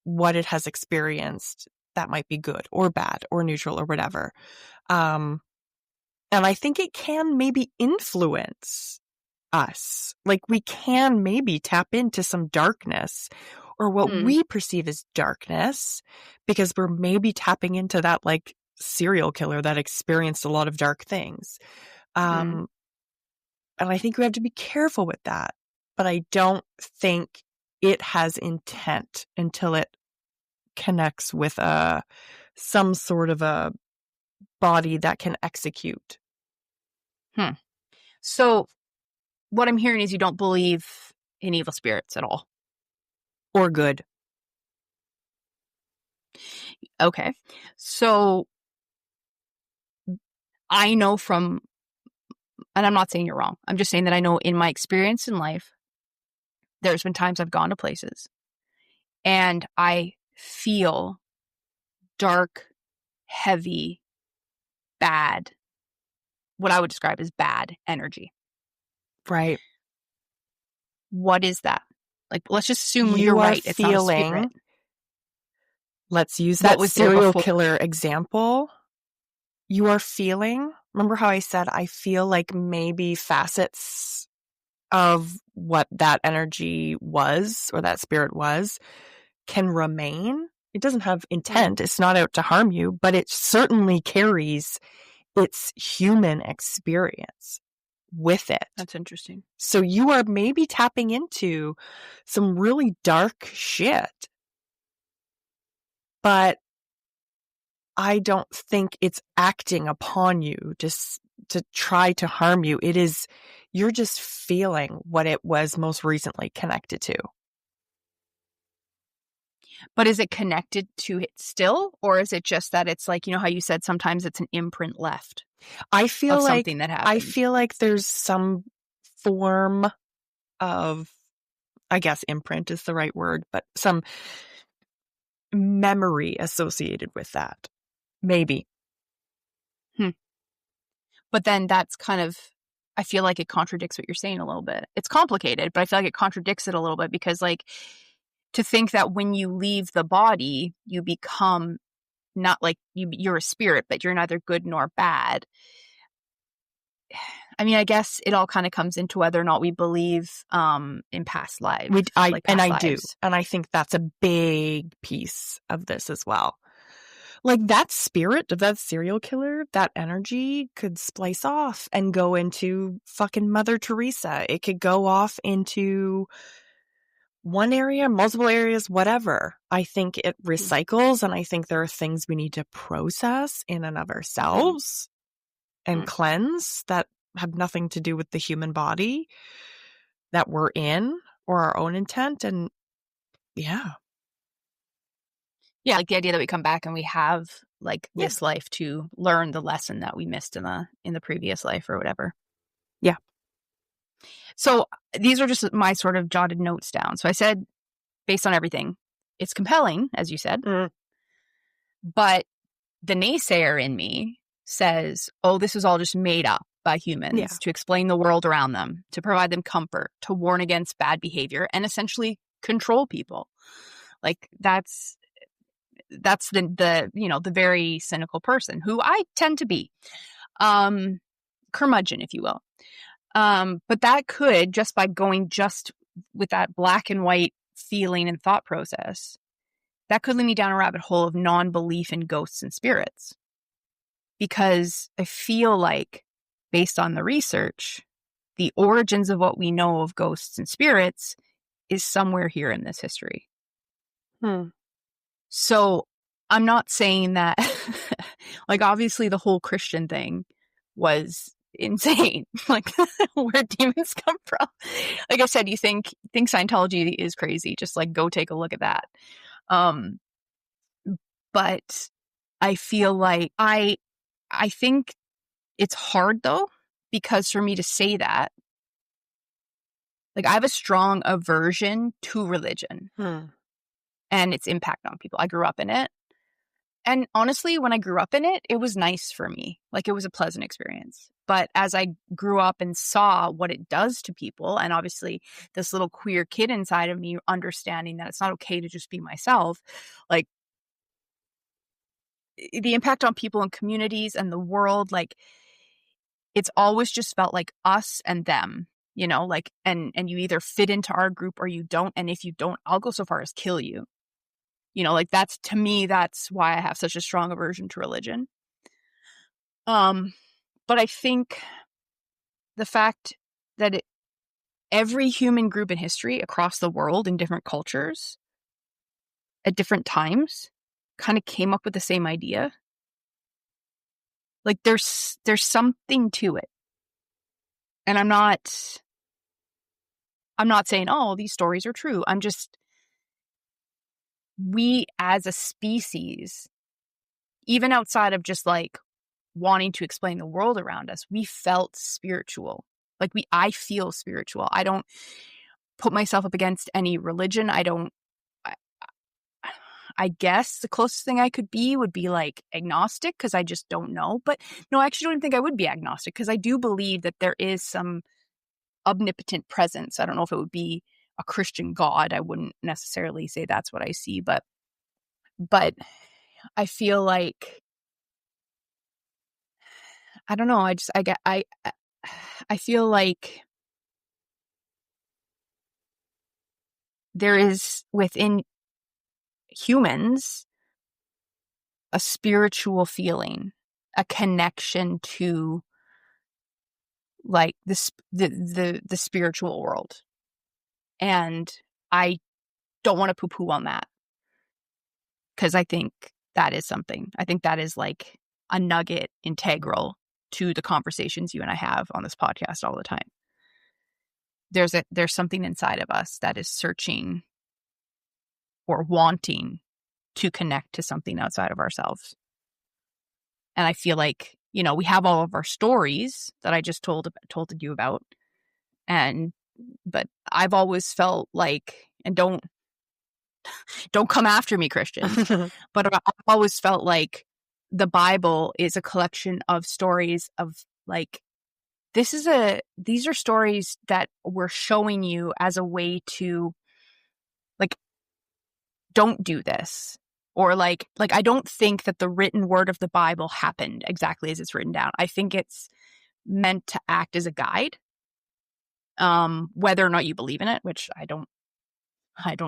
S1: what it has experienced that might be good or bad or neutral or whatever. And I think it can maybe influence us. Like we can maybe tap into some darkness or what we perceive as darkness, because we're maybe tapping into that like serial killer that experienced a lot of dark things. And I think we have to be careful with that. But I don't think it has intent until it connects with some sort of a body that can execute.
S2: So what I'm hearing is you don't believe in evil spirits at all.
S1: Or good.
S2: Okay. So I know from, and I'm not saying you're wrong, I'm just saying that I know in my experience in life, there's been times I've gone to places and I feel dark, heavy, bad, what I would describe as bad energy.
S1: Right.
S2: What is that? Like, let's just assume
S1: You
S2: you're
S1: are
S2: right. It's not a spirit.
S1: feeling, let's use
S2: What
S1: that
S2: was there
S1: serial
S2: before?
S1: killer example. You are feeling, remember how I said I feel like maybe facets of what that energy was or that spirit was can remain. It doesn't have intent. It's not out to harm you, but it certainly carries its human experience with it.
S2: That's interesting.
S1: So you are maybe tapping into some really dark shit, but I don't think it's acting upon you just to try to harm you. It is, you're just feeling what it was most recently connected to.
S2: But is it connected to it still? Or is it just that it's like, you know how you said sometimes it's an imprint left
S1: I feel
S2: of
S1: like
S2: something that happened?
S1: I feel like there's some form of, I guess imprint is the right word, but some memory associated with that. Maybe.
S2: But then that's kind of, I feel like it contradicts what you're saying a little bit. It's complicated, but I feel like it contradicts it a little bit because, like, to think that when you leave the body, you become not like you're a spirit, but you're neither good nor bad. I mean, I guess it all kind of comes into whether or not we believe in past lives.
S1: I do. And I think that's a big piece of this as well. Like that spirit of that serial killer, that energy could splice off and go into fucking Mother Teresa. It could go off into one area, multiple areas, whatever. I think it recycles, and I think there are things we need to process in and of ourselves and cleanse that have nothing to do with the human body that we're in or our own intent. And yeah.
S2: Yeah, like the idea that we come back and we have like this life to learn the lesson that we missed in the previous life or whatever.
S1: Yeah.
S2: So these are just my sort of jotted notes down. So I said, based on everything, it's compelling, as you said, but the naysayer in me says, oh, this is all just made up by humans to explain the world around them, to provide them comfort, to warn against bad behavior, and essentially control people. Like that's the the very cynical person who I tend to be, curmudgeon, if you will. But that could, just by going just with that black and white feeling and thought process, that could lead me down a rabbit hole of non-belief in ghosts and spirits. Because I feel like, based on the research, the origins of what we know of ghosts and spirits is somewhere here in this history. So I'm not saying that, like, obviously the whole Christian thing was insane. Like, where demons come from. Like I said, you think Scientology is crazy. Just like go take a look at that. But I feel like I think it's hard though, because for me to say that, like I have a strong aversion to religion and its impact on people. I grew up in it. And honestly, when I grew up in it, it was nice for me. Like it was a pleasant experience. But as I grew up and saw what it does to people, and obviously this little queer kid inside of me understanding that it's not okay to just be myself, like the impact on people and communities and the world, like it's always just felt like us and them, you know, like, and you either fit into our group or you don't. And if you don't, I'll go so far as kill you. You know, like that's, to me, that's why I have such a strong aversion to religion. But I think the fact that every human group in history across the world in different cultures at different times kind of came up with the same idea. Like there's something to it. And I'm not saying, oh, these stories are true. I'm just, we as a species, even outside of just like wanting to explain the world around us, we felt spiritual. Like I feel spiritual. I don't put myself up against any religion. I guess the closest thing I could be would be like agnostic, because I just don't know. But no, I actually don't think I would be agnostic, because I do believe that there is some omnipotent presence. I don't know if it would be a Christian God. I wouldn't necessarily say that's what I see, but I feel like, I don't know. I feel like there is within humans a spiritual feeling, a connection to like the spiritual world. And I don't want to poo-poo on that, because I think that is something. I think that is like a nugget integral to the conversations you and I have on this podcast all the time. There's something inside of us that is searching or wanting to connect to something outside of ourselves. And I feel like, we have all of our stories that I just told you about. But I've always felt like, and don't come after me, Christians, but I've always felt like the Bible is a collection of stories of like, these are stories that we're showing you as a way to like, don't do this. Or like I don't think that the written word of the Bible happened exactly as it's written down. I think it's meant to act as a guide. Whether or not you believe in it, which I don't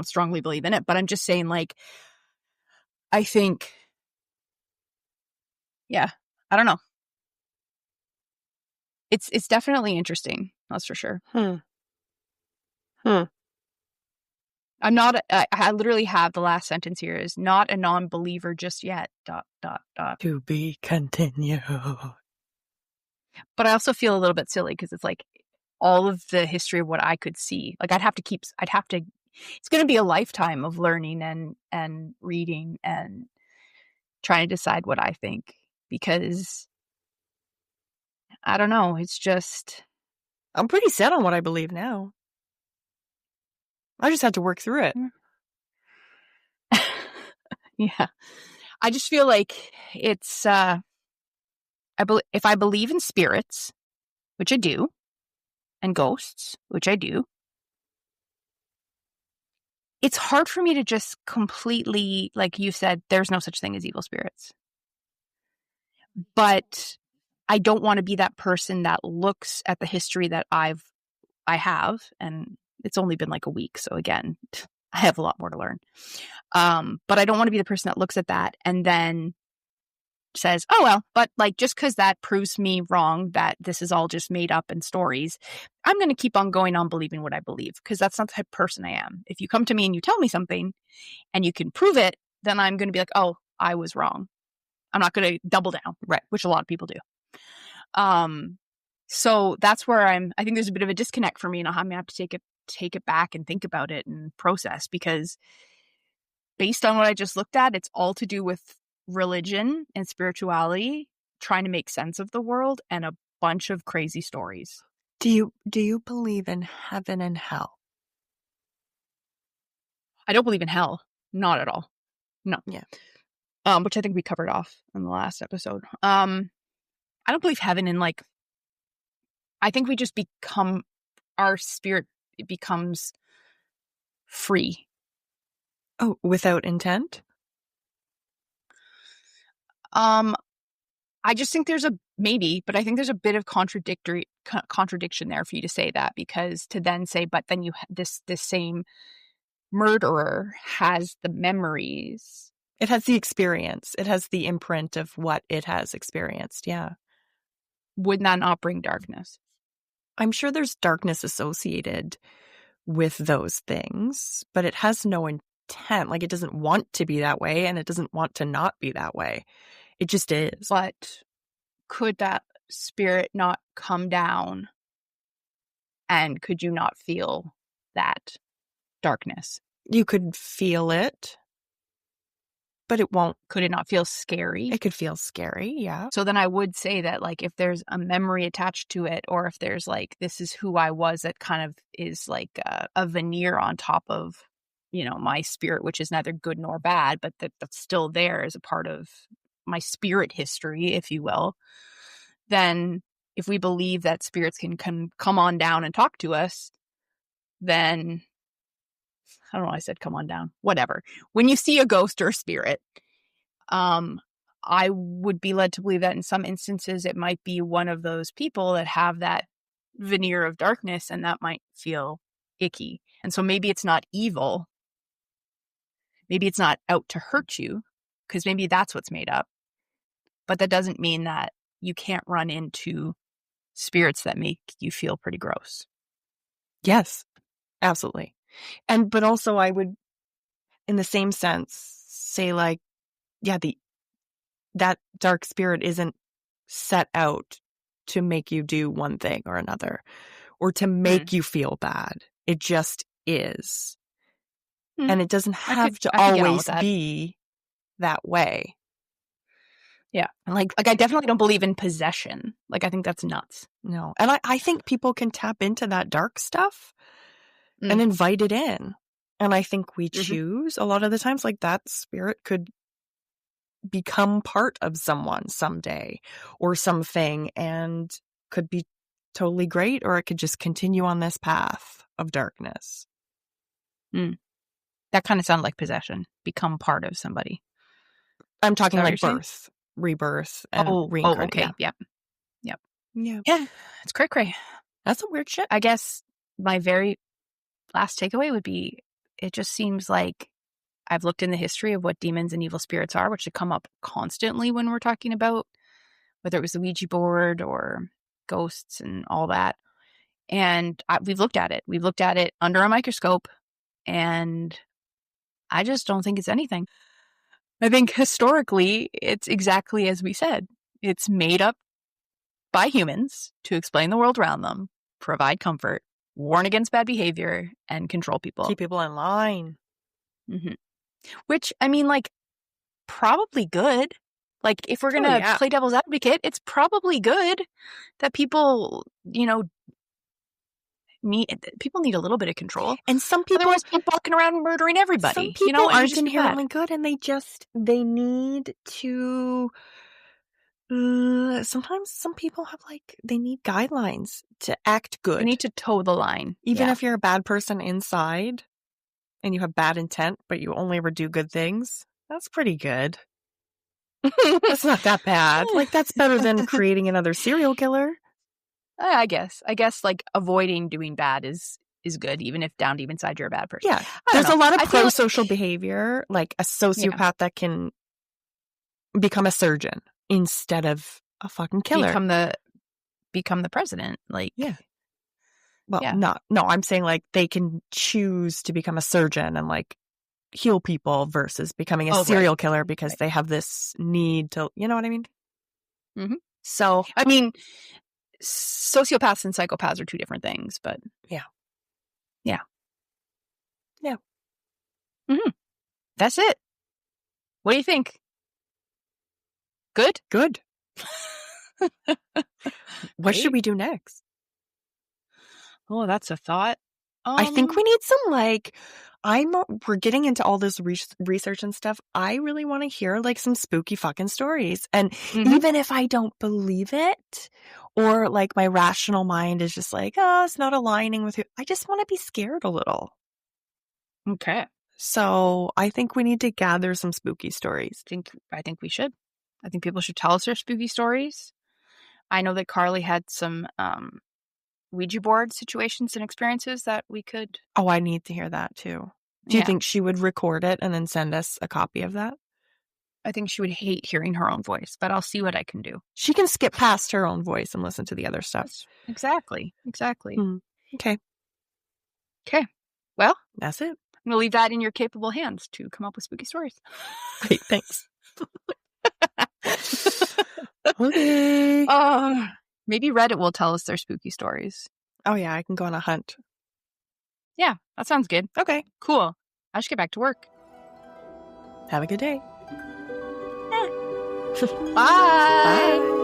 S2: strongly believe in it, but I'm just saying, like, I think, yeah, I don't know. It's definitely interesting. That's for sure. I'm not, I literally have the last sentence here is not a non-believer just yet, ...
S1: To be continued.
S2: But I also feel a little bit silly, because it's like all of the history of what I could see. Like it's going to be a lifetime of learning and reading and trying to decide what I think, because I don't know. It's just,
S1: I'm pretty set on what I believe now. I just had to work through it.
S2: yeah. I just feel like it's, if I believe in spirits, which I do, and ghosts, which I do, it's hard for me to just completely, like you said, there's no such thing as evil spirits. But I don't want to be that person that looks at the history that I have, and it's only been like a week, so again, I have a lot more to learn. But I don't want to be the person that looks at that and then says, oh, well, but like, just because that proves me wrong, that this is all just made up and stories, I'm going to keep on going on believing what I believe, because that's not the type of person I am. If you come to me and you tell me something and you can prove it, then I'm going to be like, oh, I was wrong. I'm not going to double down,
S1: right?
S2: Which a lot of people do. So that's where I think there's a bit of a disconnect for me, and I'm going to have to take it back and think about it and process, because based on what I just looked at, it's all to do with religion and spirituality, trying to make sense of the world, and a bunch of crazy stories.
S1: Do you believe in heaven and hell?
S2: I don't believe in hell. Not at all. No.
S1: Yeah.
S2: Which I think we covered off in the last episode. I don't believe heaven in like, I think we just become, our spirit, it becomes free.
S1: Oh, without intent?
S2: I just think there's but I think there's a bit of contradiction there for you to say that, because to then say, but then this same murderer has the memories.
S1: It has the experience. It has the imprint of what it has experienced. Yeah.
S2: Would that not bring darkness?
S1: I'm sure there's darkness associated with those things, but it has no intent. Like, it doesn't want to be that way, and it doesn't want to not be that way. It just is.
S2: But could that spirit not come down, and could you not feel that darkness?
S1: You could feel it. But it won't.
S2: Could it not feel scary?
S1: It could feel scary, yeah.
S2: So then I would say that, like, if there's a memory attached to it, or if there's, like, this is who I was, that kind of is like a veneer on top of, my spirit, which is neither good nor bad, but that's still there as a part of my spirit history, if you will, then if we believe that spirits can come on down and talk to us, then I don't know why I said come on down. Whatever. When you see a ghost or a spirit, I would be led to believe that in some instances it might be one of those people that have that veneer of darkness, and that might feel icky. And so maybe it's not evil. Maybe it's not out to hurt you, because maybe that's what's made up. But that doesn't mean that you can't run into spirits that make you feel pretty gross.
S1: Yes, absolutely. But also I would, in the same sense, say, like, yeah, that dark spirit isn't set out to make you do one thing or another, or to make you feel bad. It just is. And it doesn't have to always be that way.
S2: Yeah. Like I definitely don't believe in possession. Like, I think that's nuts.
S1: No. And I think people can tap into that dark stuff and invite it in. And I think we choose a lot of the times, like, that spirit could become part of someone someday or something, and could be totally great, or it could just continue on this path of darkness.
S2: That kind of sounds like possession. Become part of somebody.
S1: I'm talking like birth, rebirth, and reincarnation.
S2: Okay. Yep.
S1: Yeah.
S2: It's cray-cray.
S1: That's some weird shit.
S2: I guess my very last takeaway would be, it just seems like I've looked in the history of what demons and evil spirits are, which have come up constantly when we're talking about whether it was the Ouija board or ghosts and all that. And we've looked at it. We've looked at it under a microscope, and I just don't think it's anything. I think historically, it's exactly as we said. It's made up by humans to explain the world around them, provide comfort, warn against bad behavior, and control people.
S1: Keep people in line.
S2: Which, I mean, like, probably good. Like, if we're going to play devil's advocate, it's probably good that people, need a little bit of control.
S1: And some people,
S2: otherwise, people walking around murdering everybody.
S1: Some people aren't inherently good, and they need to. Sometimes some people have, like, they need guidelines to act good.
S2: They need to toe the line.
S1: Even if you're a bad person inside and you have bad intent, but you only ever do good things, that's pretty good. That's not that bad. Like, that's better than creating another serial killer.
S2: I guess, like, avoiding doing bad is good, even if down deep inside you're a bad person.
S1: Yeah. There's a lot of pro-social behavior, like a sociopath that can become a surgeon instead of a fucking killer.
S2: Become the president. Like,
S1: no, I'm saying, like, they can choose to become a surgeon and, like, heal people versus becoming a serial killer because they have this need to, you know what I mean? So,
S2: I mean, sociopaths and psychopaths are two different things, but yeah. That's it. What do you think? Good?
S1: What should we do next?
S2: Oh, that's a thought.
S1: I think we need some, like, we're getting into all this research and stuff. I really want to hear, like, some spooky fucking stories. And even if I don't believe it, or, like, my rational mind is just like, oh, it's not aligning with you, I just want to be scared a little.
S2: Okay.
S1: So I think we need to gather some spooky stories.
S2: I think we should. I think people should tell us their spooky stories. I know that Carly had some Ouija board situations and experiences that we could...
S1: Oh, I need to hear that too. Do you think she would record it and then send us a copy of that?
S2: I think she would hate hearing her own voice, but I'll see what I can do. She
S1: can skip past her own voice and listen to the other stuff.
S2: Exactly.
S1: Okay.
S2: Well,
S1: that's it.
S2: I'm going to leave that in your capable hands to come up with spooky stories.
S1: Great, thanks. Okay.
S2: Maybe Reddit will tell us their spooky stories.
S1: Oh, yeah, I can go on a hunt.
S2: Yeah, that sounds good.
S1: Okay.
S2: Cool. I should get back to work.
S1: Have a good day.
S2: Bye.
S1: Bye.